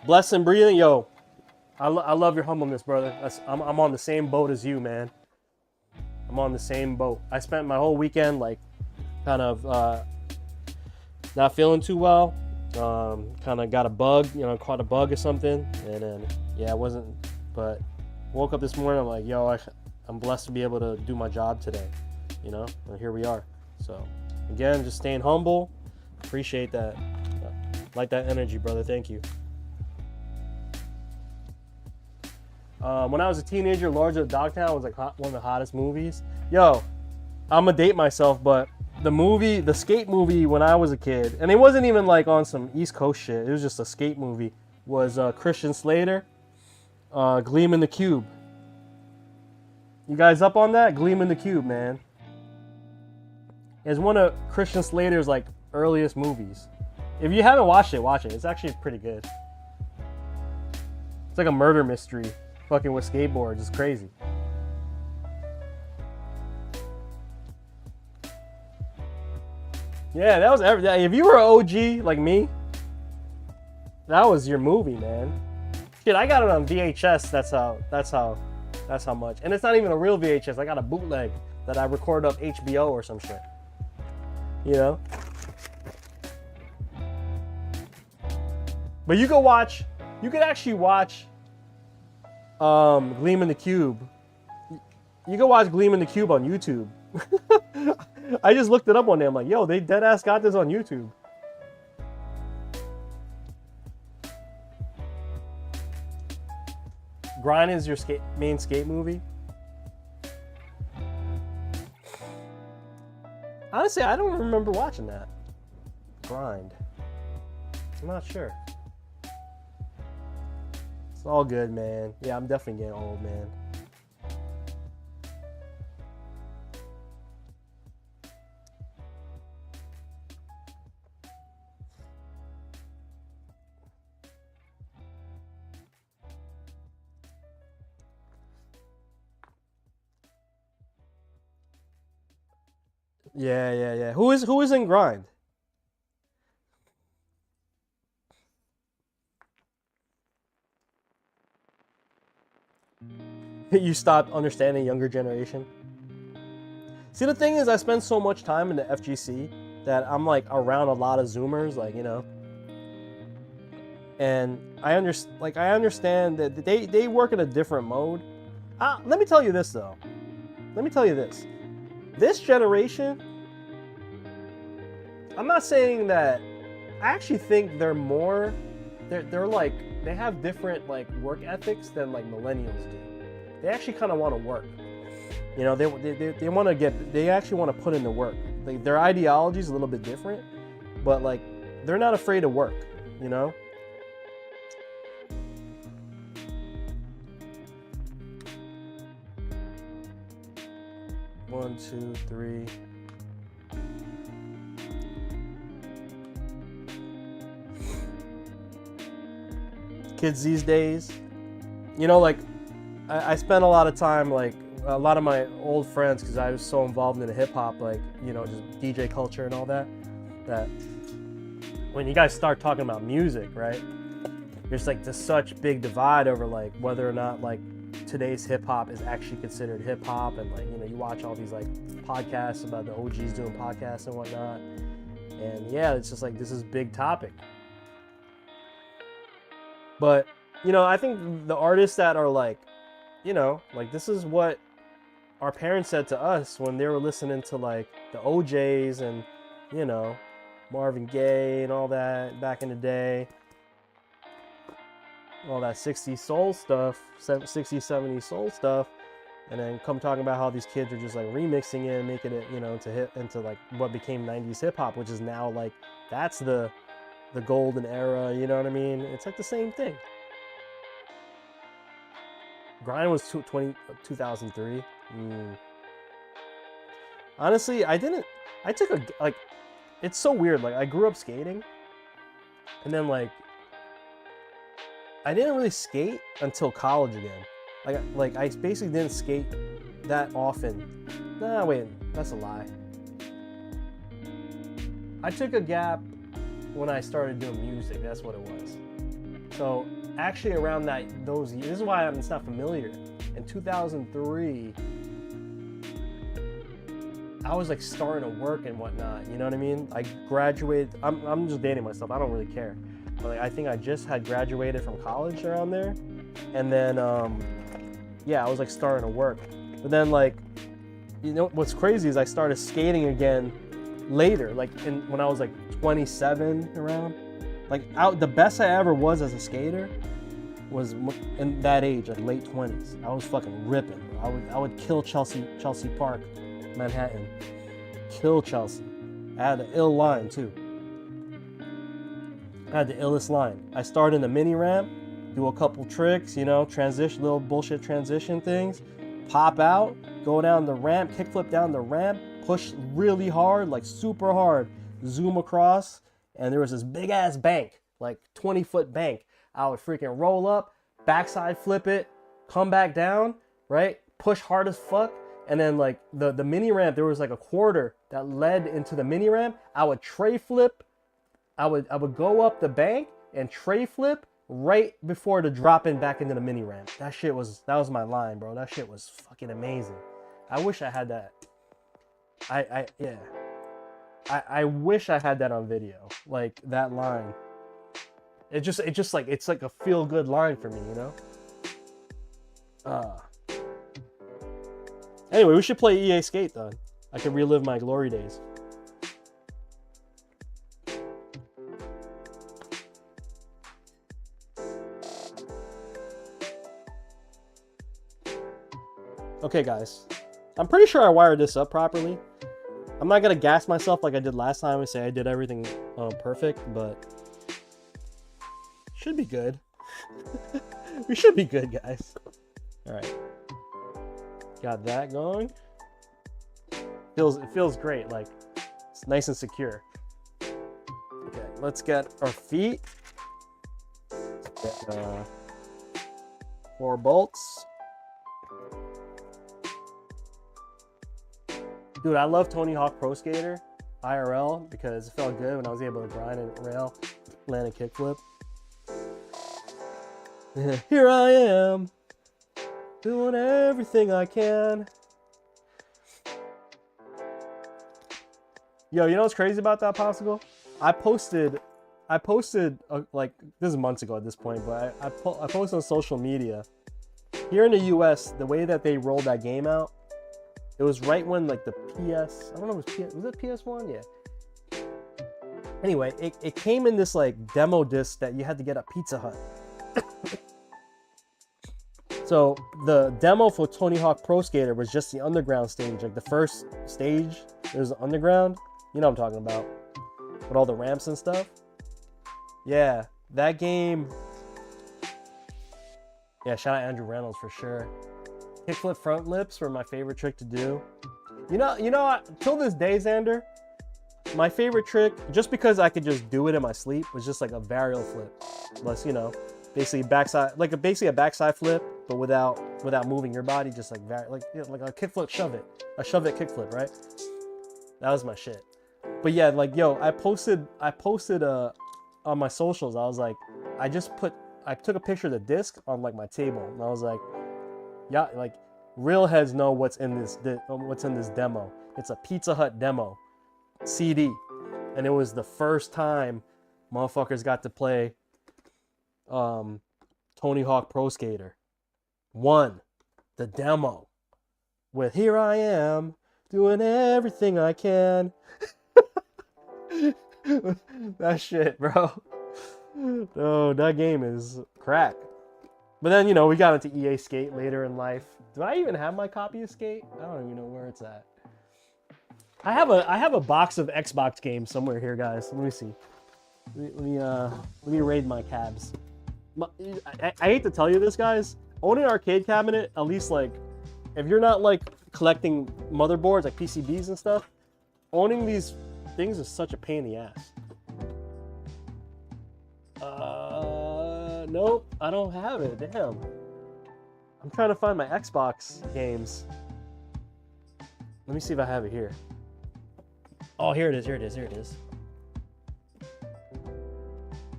Blessing breathing, yo. I love your humbleness, brother. I'm on the same boat as you, man. I'm on the same boat. I spent my whole weekend like kind of not feeling too well. Kind of got a bug, caught a bug or something, and then yeah, it wasn't. But woke up this morning, I'm like, yo, I'm blessed to be able to do my job today, and here we are. So again, just staying humble. Appreciate that. Like that energy, brother. Thank you. When I was a teenager, Lords of Dogtown was like one of the hottest movies. Yo, I'm gonna date myself, but the skate movie when I was a kid, and it wasn't even like on some East Coast shit, it was just a skate movie, was Christian Slater, Gleam in the Cube. You guys up on that? Gleam in the Cube, man. It's one of Christian Slater's like earliest movies. If you haven't watched it, watch it. It's actually pretty good. It's like a murder mystery, fucking with skateboards. It's crazy. Yeah, that was everything. If you were an OG like me, that was your movie, man. Shit, I got it on VHS. That's how much. And it's not even a real VHS. I got a bootleg that I recorded off HBO or some shit. But you could actually watch Gleam in the Cube. You can watch Gleam in the Cube on YouTube. I just looked it up one day. I'm like, yo, they dead ass got this on YouTube. Grind is your main skate movie? Honestly, I don't remember watching that. Grind. I'm not sure. It's all good, man. Yeah, I'm definitely getting old, man. Yeah. Who is in Grind? You stopped understanding younger generation. See, the thing is, I spend so much time in the FGC that I'm like around a lot of Zoomers, and I understand that they work in a different mode. Let me tell you this though. This generation, I'm not saying that. I actually think they're like they have different like work ethics than like millennials do. They actually kind of want to work. They want to they actually want to put in the work. Like, their ideology is a little bit different, but like they're not afraid to work, 1, 2, 3. Kids these days, I spent a lot of time, like a lot of my old friends, because I was so involved in the hip hop, just DJ culture and all that, that when you guys start talking about music, right, there's like this such big divide over like whether or not like today's hip hop is actually considered hip hop, and you watch all these like podcasts about the OGs doing podcasts and whatnot, and yeah, it's just like this is a big topic. But I think the artists that are like, like this is what our parents said to us when they were listening to like the OJs and Marvin Gaye and all that back in the day. All that 60s soul stuff, 60s, 70s soul stuff, and then come talking about how these kids are just like remixing it and making it, into like what became 90s hip hop, which is now like that's the golden era, you know what I mean? It's like the same thing. Grind was 2003. Honestly, it's so weird. Like, I grew up skating, and then like I didn't really skate until college again. Like I basically didn't skate that often. Nah, wait, that's a lie. I took a gap when I started doing music. That's what it was. So actually around those years. This is why it's not familiar. In 2003, I was like starting to work and whatnot. You know what I mean? I graduated. I'm just dating myself. I don't really care. But like, I think I just had graduated from college around there, and then yeah, I was like starting to work. But then like, you know what's crazy is I started skating again later, like when I was like 27 around. Like the best I ever was as a skater was in that age, like late 20s. I was fucking ripping. I would kill Chelsea Park, Manhattan. Kill Chelsea. I had an ill line too. I had the illest line. I started in the mini ramp, do a couple tricks, you know, transition, little bullshit transition things, pop out, go down the ramp, kickflip down the ramp, push really hard, like super hard, zoom across, and there was this big ass bank, like 20-foot bank. I would freaking roll up, backside flip it, come back down, right? Push hard as fuck. And then like the mini ramp, there was like a quarter that led into the mini ramp. I would tray flip. I would go up the bank and tray flip right before the dropping back into the mini ramp. That was my line, bro. That shit was fucking amazing. I wish I had that. I wish I had that on video, like that line. It's like a feel good line for me, you know. Anyway, we should play EA Skate though. I can relive my glory days. Okay, guys. I'm pretty sure I wired this up properly. I'm not gonna gas myself like I did last time and say I did everything perfect, but should be good. We should be good, guys. All right, got that going. It feels great. Like it's nice and secure. Okay, let's get our feet. Get, 4 bolts. Dude, I love Tony Hawk Pro Skater IRL because it felt good when I was able to grind and rail, land a kickflip. Here I am, doing everything I can. Yo, you know what's crazy about that Popsicle? I posted like, this is months ago at this point, but I posted on social media. Here in the US, the way that they rolled that game out, it was right when like the PS, I don't know if it was it PS1? Yeah. Anyway, it came in this like demo disc that you had to get at Pizza Hut. So the demo for Tony Hawk Pro Skater was just the underground stage. Like the first stage, it was the underground. You know what I'm talking about. With all the ramps and stuff. Yeah, that game. Yeah, shout out Andrew Reynolds for sure. Kickflip front lips were my favorite trick to do. You know, till this day, Xander, my favorite trick, just because I could just do it in my sleep, was just like a varial flip. Plus, you know, basically basically a backside flip, but without moving your body, just like like a kickflip, shove it kickflip, right? That was my shit. But yeah, like yo, I posted on my socials. I was like, I took a picture of the disc on like my table, and I was like, yeah, like real heads know what's in this demo. It's a Pizza Hut demo CD, and it was the first time motherfuckers got to play Tony Hawk Pro Skater 1, the demo, with Here I Am doing everything I can. That shit, bro. Oh, that game is crack. But then, you know, we got into EA Skate later in life. Do I even have my copy of Skate? I don't even know where it's at. I have a box of Xbox games somewhere here, guys. Let me see. Let me raid my cabs. I hate to tell you this, guys. Owning an arcade cabinet, at least like, if you're not like collecting motherboards like PCBs and stuff, owning these things is such a pain in the ass. Nope, I don't have it. Damn. I'm trying to find my Xbox games. Let me see if I have it here. Oh, here it is.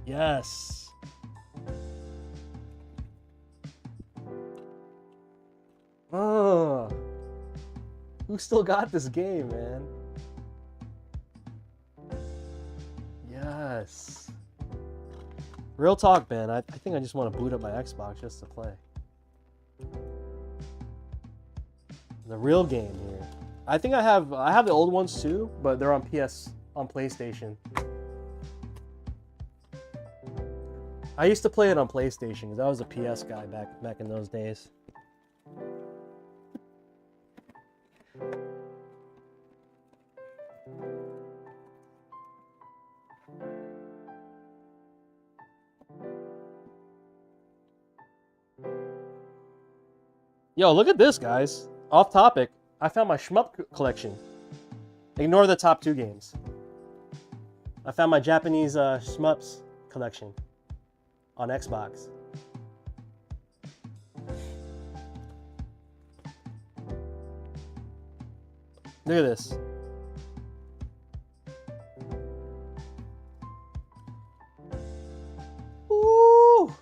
Yes. Who still got this game, man? Yes. Real talk, man. I think I just want to boot up my Xbox just to play. The real game here. I think I have the old ones too, but they're on PlayStation. I used to play it on PlayStation because I was a PS guy back in those days. Yo, look at this, guys. Off topic, I found my shmup collection. Ignore the top 2 games. I found my Japanese shmups collection on Xbox. Look at this. Ooh!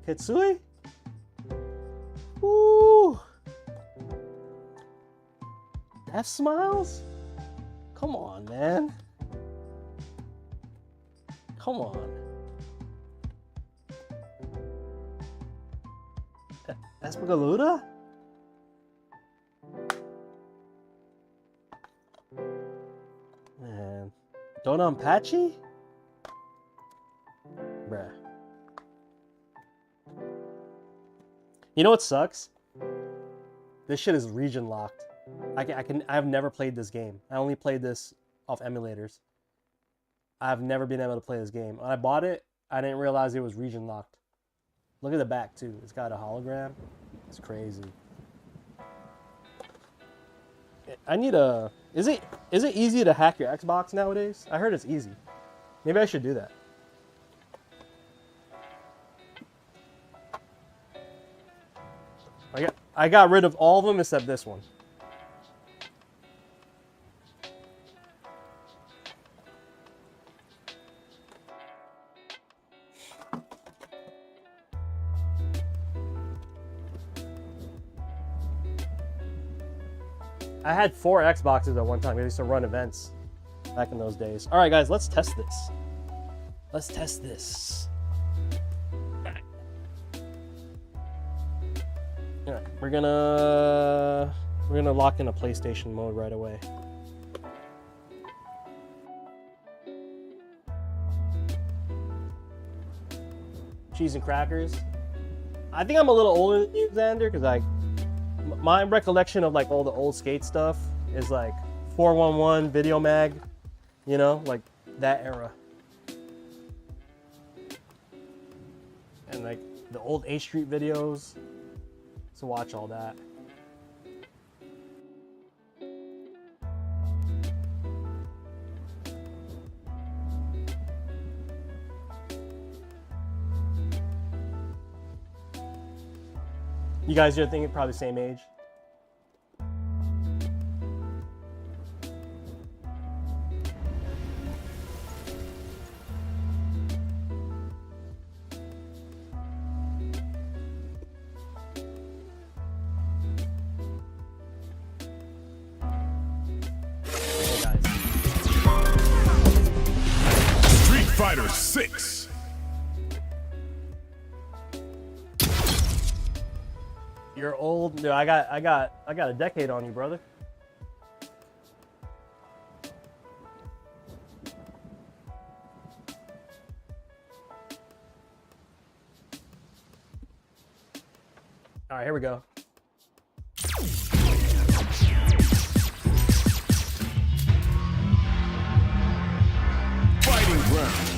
Kitsui? Ooh! Death Smiles? Come on, man. Come on. Espagaluda? Man. Dononpachi? Bruh. You know what sucks? This shit is region locked. I've never played this game. I only played this off emulators. I've never been able to play this game. When I bought it, I didn't realize it was region locked. Look at the back too. It's got a hologram. It's crazy. I need a... Is it easy to hack your Xbox nowadays? I heard it's easy. Maybe I should do that. I got rid of all of them except this one. I had 4 Xboxes at one time. I used to run events back in those days. All right, guys, let's test this. Let's test this. Yeah, we're gonna lock in a PlayStation mode right away. Cheese and crackers. I think I'm a little older than you, Xander, because my recollection of like all the old skate stuff is like 411 Video Mag, you know, like that era. And like the old H Street videos. So watch all that. You guys are thinking probably same age. Fighter 6. You're old. No, I got a decade on you, brother. All right, here we go. Fighting ground.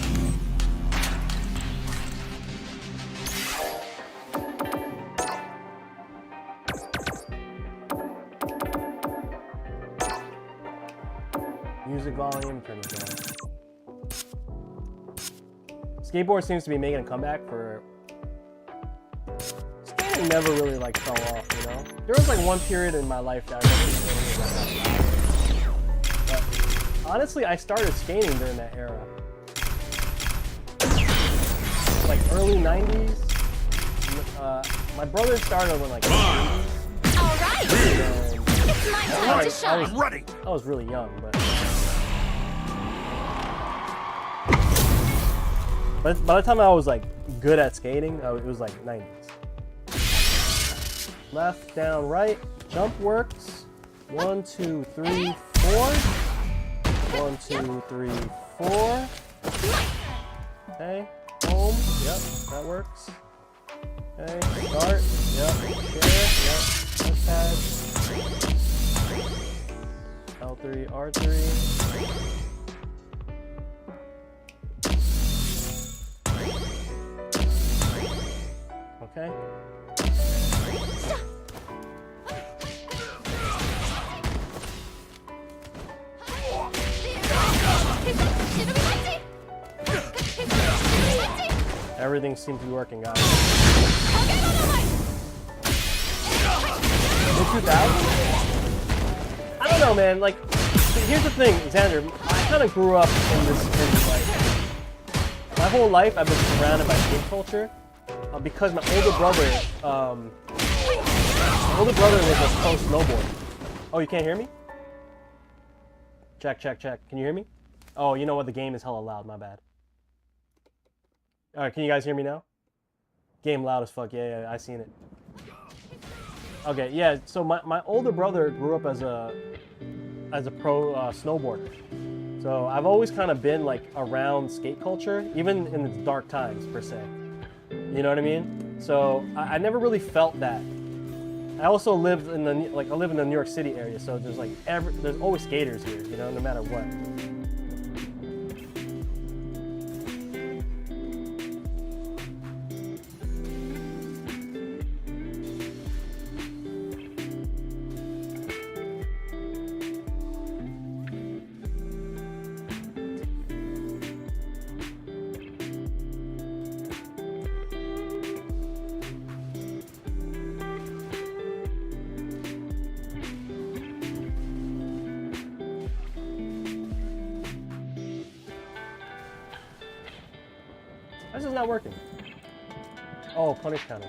Music volume, turn it down. Skateboard seems to be making a comeback for... Skating never really like fell off, you know? There was like one period in my life that I really skating. But honestly, I started skating during that era. Like early 90s. My brother started when like... All right. my time to shine. Ready. I was really young, but by the time I was like good at skating, it was like 90s. Left, down, right. Jump works. 1, 2, 3, 4. 1, 2, 3, 4. Okay. Home. Yep, that works. Okay. Start. Yep. Share. Yep. Touchpad. L3, R3. Okay. Everything seems to be working, guys. Mid-2000s? I don't know, man. Like, here's the thing, Xander. I kind of grew up in this, like, my whole life I've been surrounded by skate culture because my older brother was a pro snowboarder. Oh, you can't hear me? Check, check, check. Can you hear me? Oh, you know what? The game is hella loud. My bad. All right, can you guys hear me now? Game loud as fuck. Yeah, I seen it. Okay, yeah. So my older brother grew up as a pro snowboarder. So I've always kind of been like around skate culture, even in its dark times per se. You know what I mean? So I never really felt that. I also lived in I live in the New York City area, so there's like there's always skaters here. You know, no matter what. This is not working. Oh, punish counter.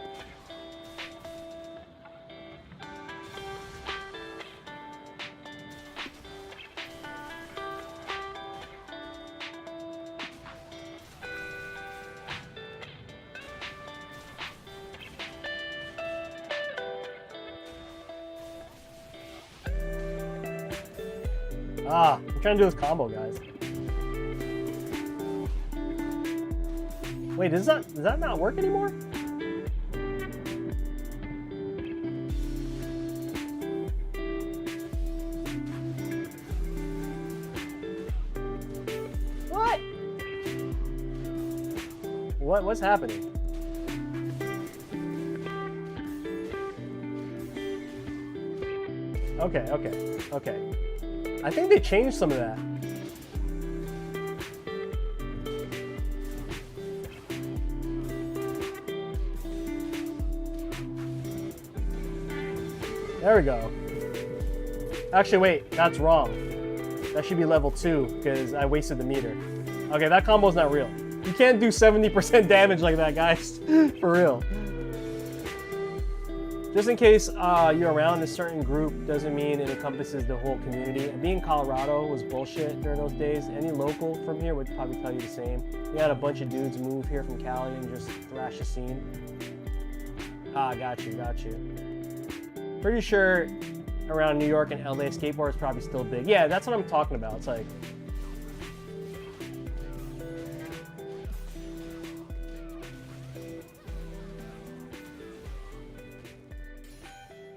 I'm trying to do this combo, guys. Wait, does that not work anymore? What? What's happening? Okay. I think they changed some of that. There we go. Actually, wait, that's wrong. That should be level 2 because I wasted the meter. Okay, that combo's not real. You can't do 70% damage like that, guys. For real. Just in case you're around a certain group doesn't mean it encompasses the whole community. Being Colorado was bullshit during those days. Any local from here would probably tell you the same. We had a bunch of dudes move here from Cali and just thrash the scene. Got you. Pretty sure around New York and LA, skateboard is probably still big. Yeah, that's what I'm talking about. It's like...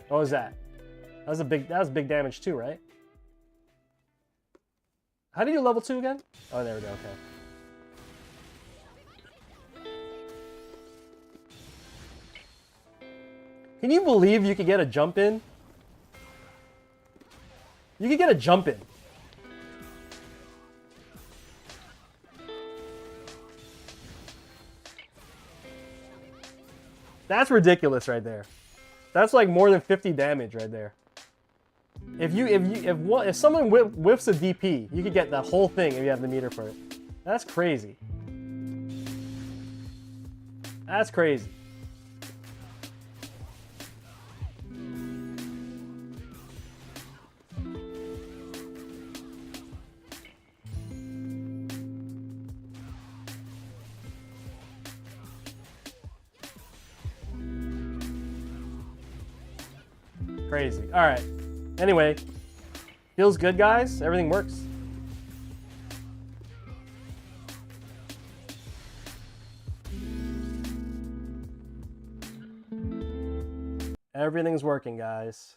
What was that? That was big damage too, right? How do you level 2 again? Oh, there we go, okay. Can you believe you could get a jump in? You could get a jump in. That's ridiculous right there. That's like more than 50 damage right there. If someone whiffs a DP, you could get the whole thing if you have the meter for it. That's crazy. That's crazy. Crazy. All right. Anyway, feels good, guys. Everything works. Everything's working, guys.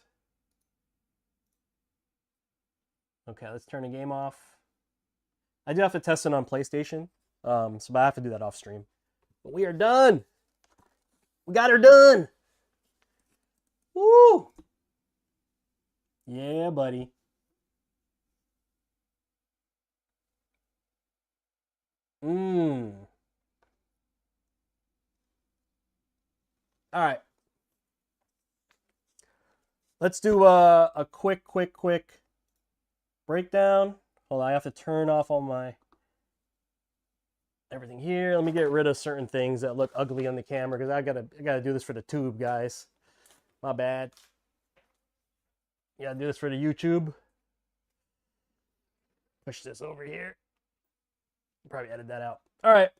Okay, let's turn the game off. I do have to test it on PlayStation, so I have to do that off stream. But we are done. We got her done. Woo! Yeah, buddy. All right. Let's do a quick breakdown. Hold on, I have to turn off all my everything here. Let me get rid of certain things that look ugly on the camera because I gotta do this for the tube, guys. My bad. Gotta do this for the YouTube. Push this over here. Probably edit that out. All right.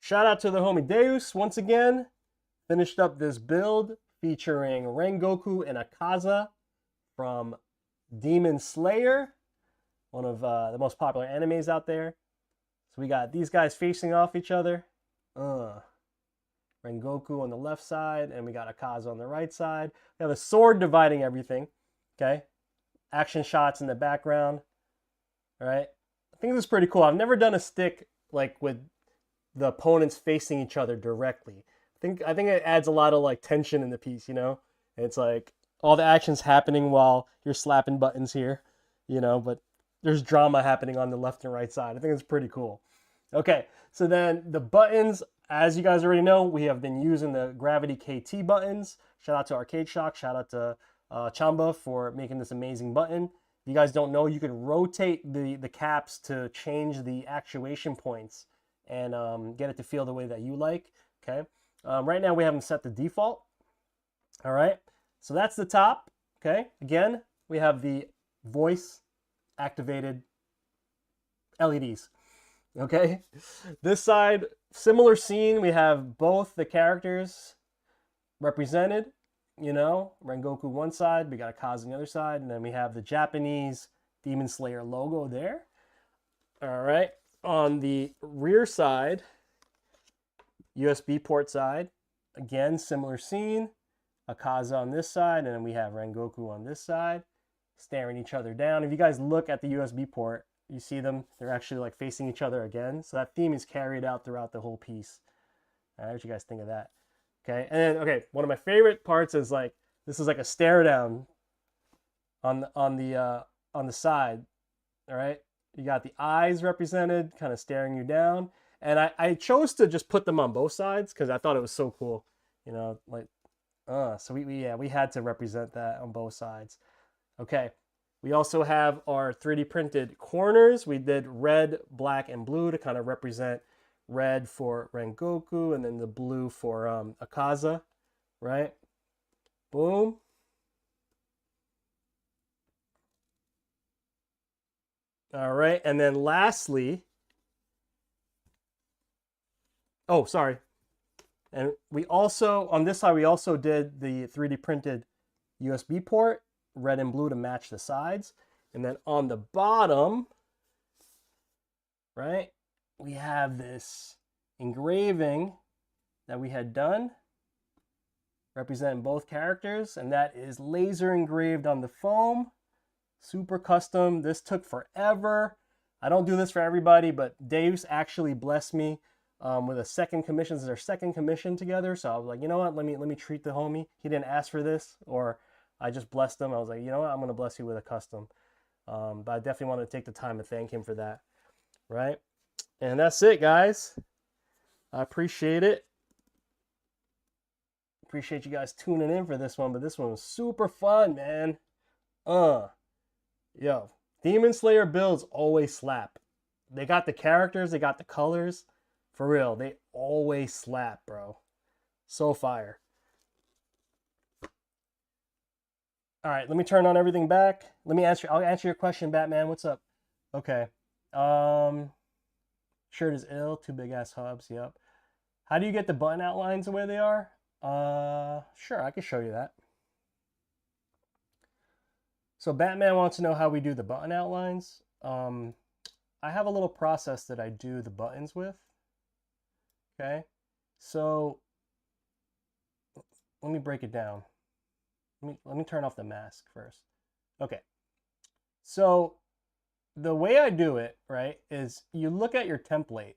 Shout out to the homie Deus once again. Finished up this build featuring Rengoku and Akaza from Demon Slayer, one of the most popular animes out there. So we got these guys facing off each other. Rengoku on the left side, and we got Akaza on the right side. We have a sword dividing everything. Okay, action shots in the background. All right, I think this is pretty cool. I've never done a stick like with the opponents facing each other directly. I think it adds a lot of like tension in the piece, you know. It's like all the action's happening while you're slapping buttons here, you know, but there's drama happening on the left and right side. I think it's pretty cool. Okay, so then the buttons, as you guys already know, we have been using the Gravity KT buttons. Shout out to Arcade Shock. Shout out to Chamba for making this amazing button. If you guys don't know, you can rotate the caps to change the actuation points and get it to feel the way that you like. Okay. Right now we have them set to default. All right. So that's the top. Okay. Again, we have the voice activated LEDs. Okay. This side, similar scene. We have both the characters represented. You know, Rengoku one side, we got Akaza on the other side, and then we have the Japanese Demon Slayer logo there. All right. On the rear side, USB port side, again, similar scene. Akaza on this side, and then we have Rengoku on this side, staring each other down. If you guys look at the USB port, you see them, they're actually like facing each other again. So that theme is carried out throughout the whole piece. All right, what you guys think of that? Okay, and then, okay, one of my favorite parts is like, this is like a stare down on the side, all right? You got the eyes represented, kind of staring you down. And I chose to just put them on both sides because I thought it was so cool, you know, like, so we had to represent that on both sides. Okay, we also have our 3D printed corners. We did red, black, and blue to kind of represent red for Rengoku and then the blue for Akaza, right? Boom. All right, and then lastly, oh, sorry. And we also, on this side, we also did the 3D printed USB port, red and blue to match the sides. And then on the bottom, right, we have this engraving that we had done representing both characters, and that is laser engraved on the foam. Super custom. This took forever. I don't do this for everybody, but Dave's actually blessed me with a second commission. This is our second commission together, so I was like, you know what, let me treat the homie. He didn't ask for this, or I just blessed him. I was like, you know what, I'm gonna bless you with a custom. But I definitely want to take the time to thank him for that, right? And that's it, guys. I appreciate it. Appreciate you guys tuning in for this one, but this one was super fun, man. Yo, Demon Slayer builds always slap. They got the characters, they got the colors. For real, they always slap, bro. So fire. All right, let me turn on everything back. I'll answer your question, Batman. What's up? Okay. Shirt is ill, two big ass hubs, yep. How do you get the button outlines the way they are? Sure, I can show you that. So Batman wants to know how we do the button outlines. I have a little process that I do the buttons with. Okay, so let me break it down. Let me turn off the mask first. Okay, so the way I do it, right, is you look at your template.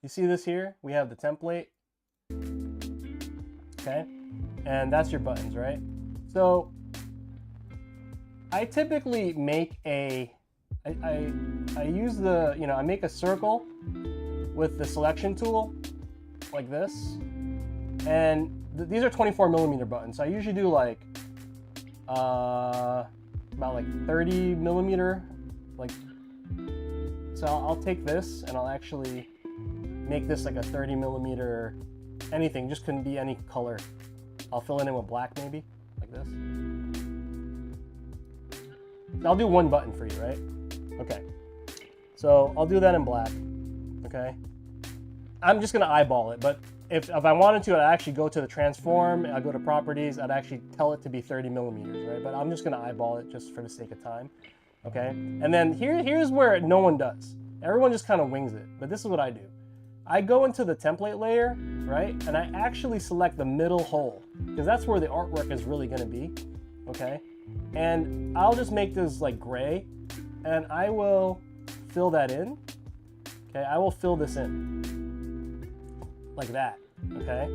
You see this here? We have the template. Okay, and that's your buttons, right? So I typically make I use the, I make a circle with the selection tool like this, and these are 24mm buttons. So I usually do like about like 30mm, like, so I'll take this and I'll actually make this like a 30mm, anything, just couldn't be any color. I'll fill it in with black maybe, like this. I'll do one button for you, right? Okay. So I'll do that in black, okay? I'm just gonna eyeball it, but if I wanted to, I'd actually go to the transform, I'd go to properties, I'd actually tell it to be 30mm, right? But I'm just gonna eyeball it just for the sake of time, okay? And then here's where no one does. Everyone just kind of wings it, but this is what I do. I go into the template layer, right? And I actually select the middle hole, because that's where the artwork is really gonna be, okay? And I'll just make this like gray, and I will fill that in, okay? I will fill this in, like that, okay?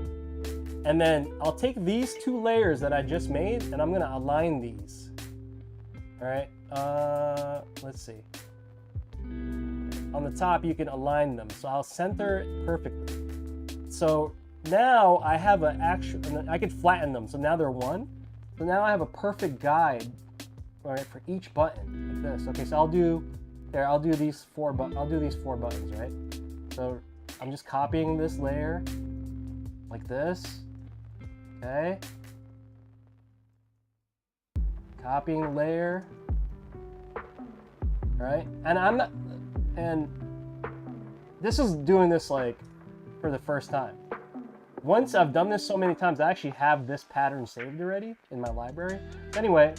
And then I'll take these two layers that I just made, and I'm gonna align these, all right? Let's see. On the top, you can align them. So I'll center it perfectly. So now I have I could flatten them. So now they're one. So now I have a perfect guide, all right, for each button, like this. Okay, so I'll do these four buttons, right? So I'm just copying this layer like this, okay? Copying layer, right? And this is doing this like for the first time. Once I've done this so many times, I actually have this pattern saved already in my library. Anyway,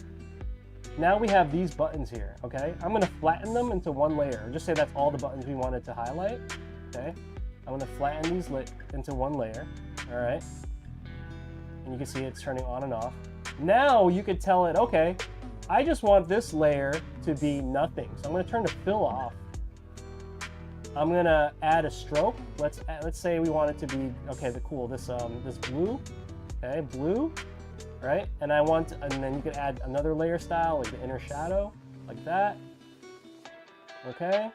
now we have these buttons here, okay? I'm gonna flatten them into one layer. Just say that's all the buttons we wanted to highlight, okay? I'm gonna flatten these into one layer, all right? And you can see it's turning on and off. Now you could tell it, okay, I just want this layer to be nothing. So I'm gonna turn the fill off. I'm gonna add a stroke. Let's say we want it to be, okay, this blue, okay, blue, right? And then you could add another layer style, like the inner shadow, like that, okay?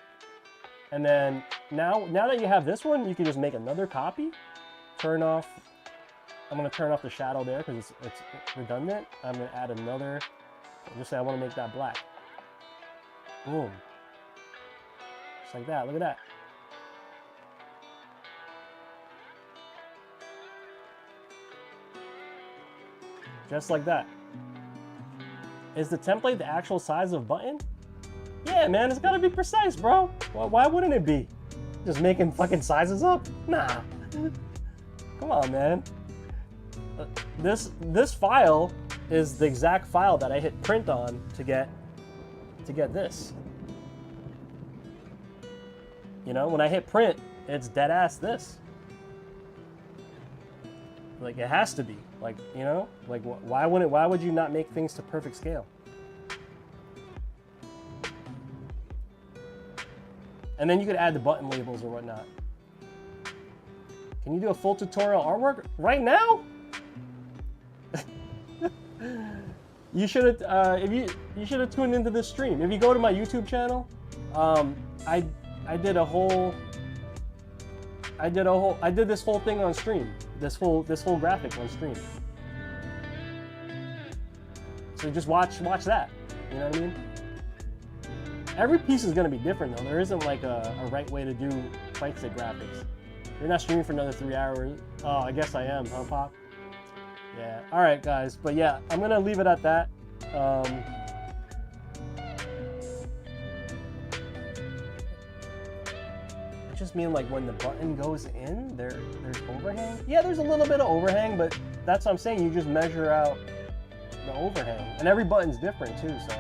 And then now that you have this one, you can just make another copy, I'm gonna turn off the shadow there because it's redundant. I'm gonna add another, just say I wanna make that black. Boom. Just like that, look at that. Just like that. Is the template the actual size of button? Yeah, man, it's gotta be precise, bro. Well, why wouldn't it be? Just making fucking sizes up? Nah. Come on, man. This file is the exact file that I hit print on to get this. You know, when I hit print, it's dead ass this. Like, it has to be. Like, you know, like why would you not make things to perfect scale? And then you could add the button labels or whatnot. Can you do a full tutorial artwork right now? You should have you should have tuned into this stream. If you go to my YouTube channel, I did this whole thing on stream. This whole graphic on stream. So just watch that. You know what I mean? Every piece is gonna be different though. There isn't like a right way to do Fightstick graphics. You're not streaming for another 3 hours. Oh, I guess I am, huh, Pop? Yeah. All right, guys. But yeah, I'm gonna leave it at that. just mean like when the button goes in, there's overhang? Yeah, there's a little bit of overhang, but that's what I'm saying. You just measure out the overhang. And every button's different too, so.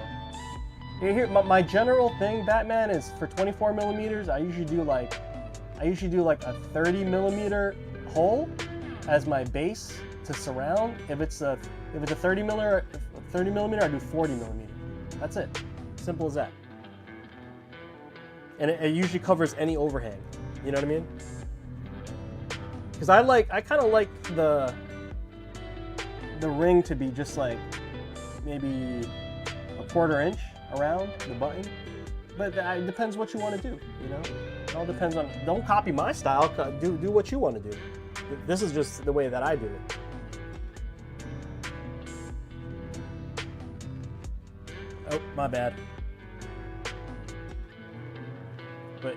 Here, my general thing, Batman, is for 24 millimeters, I usually do like a 30 millimeter hole as my base to surround. If it's a 30 millimeter, I do 40 millimeter. That's it. Simple as that. And it usually covers any overhang. You know what I mean? Because I kind of like the ring to be just like maybe a 1/4 inch around the button. But it depends what you want to do, you know? It all depends on, don't copy my style, do what you want to do. This is just the way that I do it. Oh, my bad. But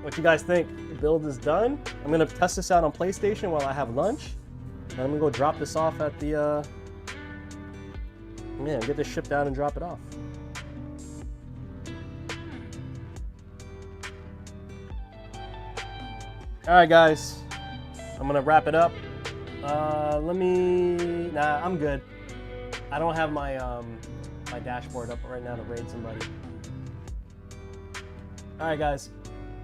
what you guys think? The build is done. I'm gonna test this out on PlayStation while I have lunch. And I'm gonna go drop this off at the get this shipped out and drop it off. All right, guys, I'm gonna wrap it up. Nah, I'm good. I don't have my my dashboard up right now to raid somebody. All right, guys,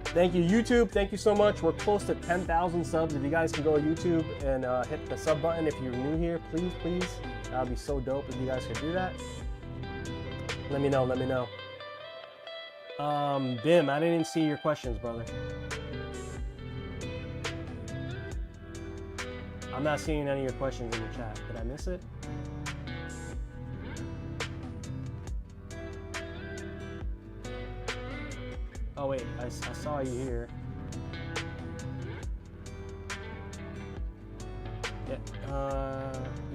thank you, YouTube. Thank you so much. We're close to 10,000 subs. If you guys can go to YouTube and hit the sub button if you're new here, please. That would be so dope if you guys could do that. Let me know. Bim, I didn't see your questions, brother. I'm not seeing any of your questions in the chat. Did I miss it? Oh wait, I saw you here. Yeah,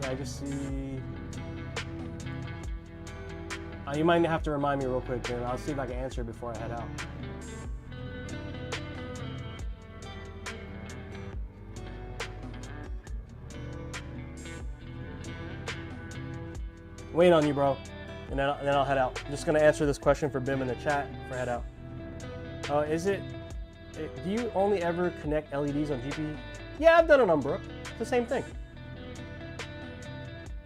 I just see. You might have to remind me real quick, Jim. I'll see if I can answer it before I head out. Waiting on you, bro. And then I'll head out. I'm just gonna answer this question for Bim in the chat before I head out. Do you only ever connect LEDs on GP? Yeah, I've done it on Brook. It's the same thing.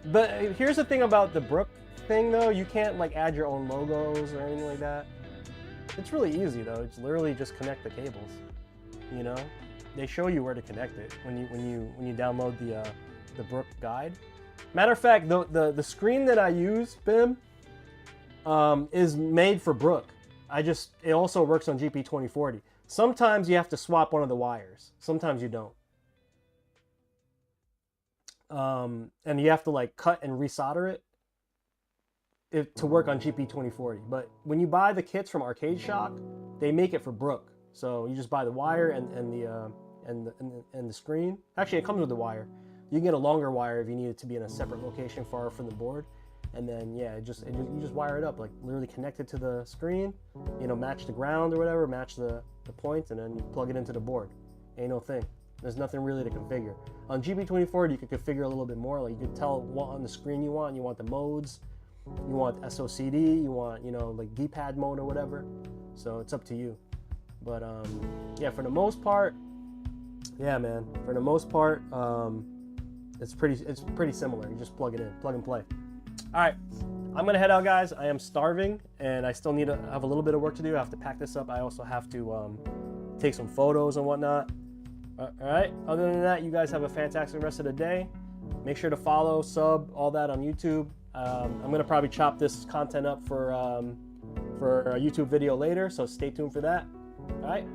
But here's the thing about the Brook thing, though. You can't like add your own logos or anything like that. It's really easy, though. It's literally just connect the cables. You know, they show you where to connect it when you download the Brook guide. Matter of fact, the screen that I use, Bim, is made for Brook. It also works on GP2040. Sometimes you have to swap one of the wires. Sometimes you don't. And you have to like cut and resolder it to work on GP2040. But when you buy the kits from Arcade Shock, they make it for Brook. So you just buy the wire and the screen. Actually, it comes with the wire. You can get a longer wire if you need it to be in a separate location far from the board. And then yeah, you just wire it up, like literally connect it to the screen, you know, match the ground or whatever, match the points, and then you plug it into the board. Ain't no thing. There's nothing really to configure. On GP2040, you could configure a little bit more. Like you could tell what on the screen you want. You want the modes, you want SOCD, you want, you know, like D-pad mode or whatever. So it's up to you. But yeah, for the most part, yeah, man. For the most part, it's pretty similar. You just plug it in, plug and play. All right, I'm gonna head out, guys. I am starving, and I still have a little bit of work to do. I have to pack this up. I also have to take some photos and whatnot. All right. Other than that, you guys have a fantastic rest of the day. Make sure to follow, sub, all that on YouTube. I'm gonna probably chop this content up for a YouTube video later, so stay tuned for that. All right.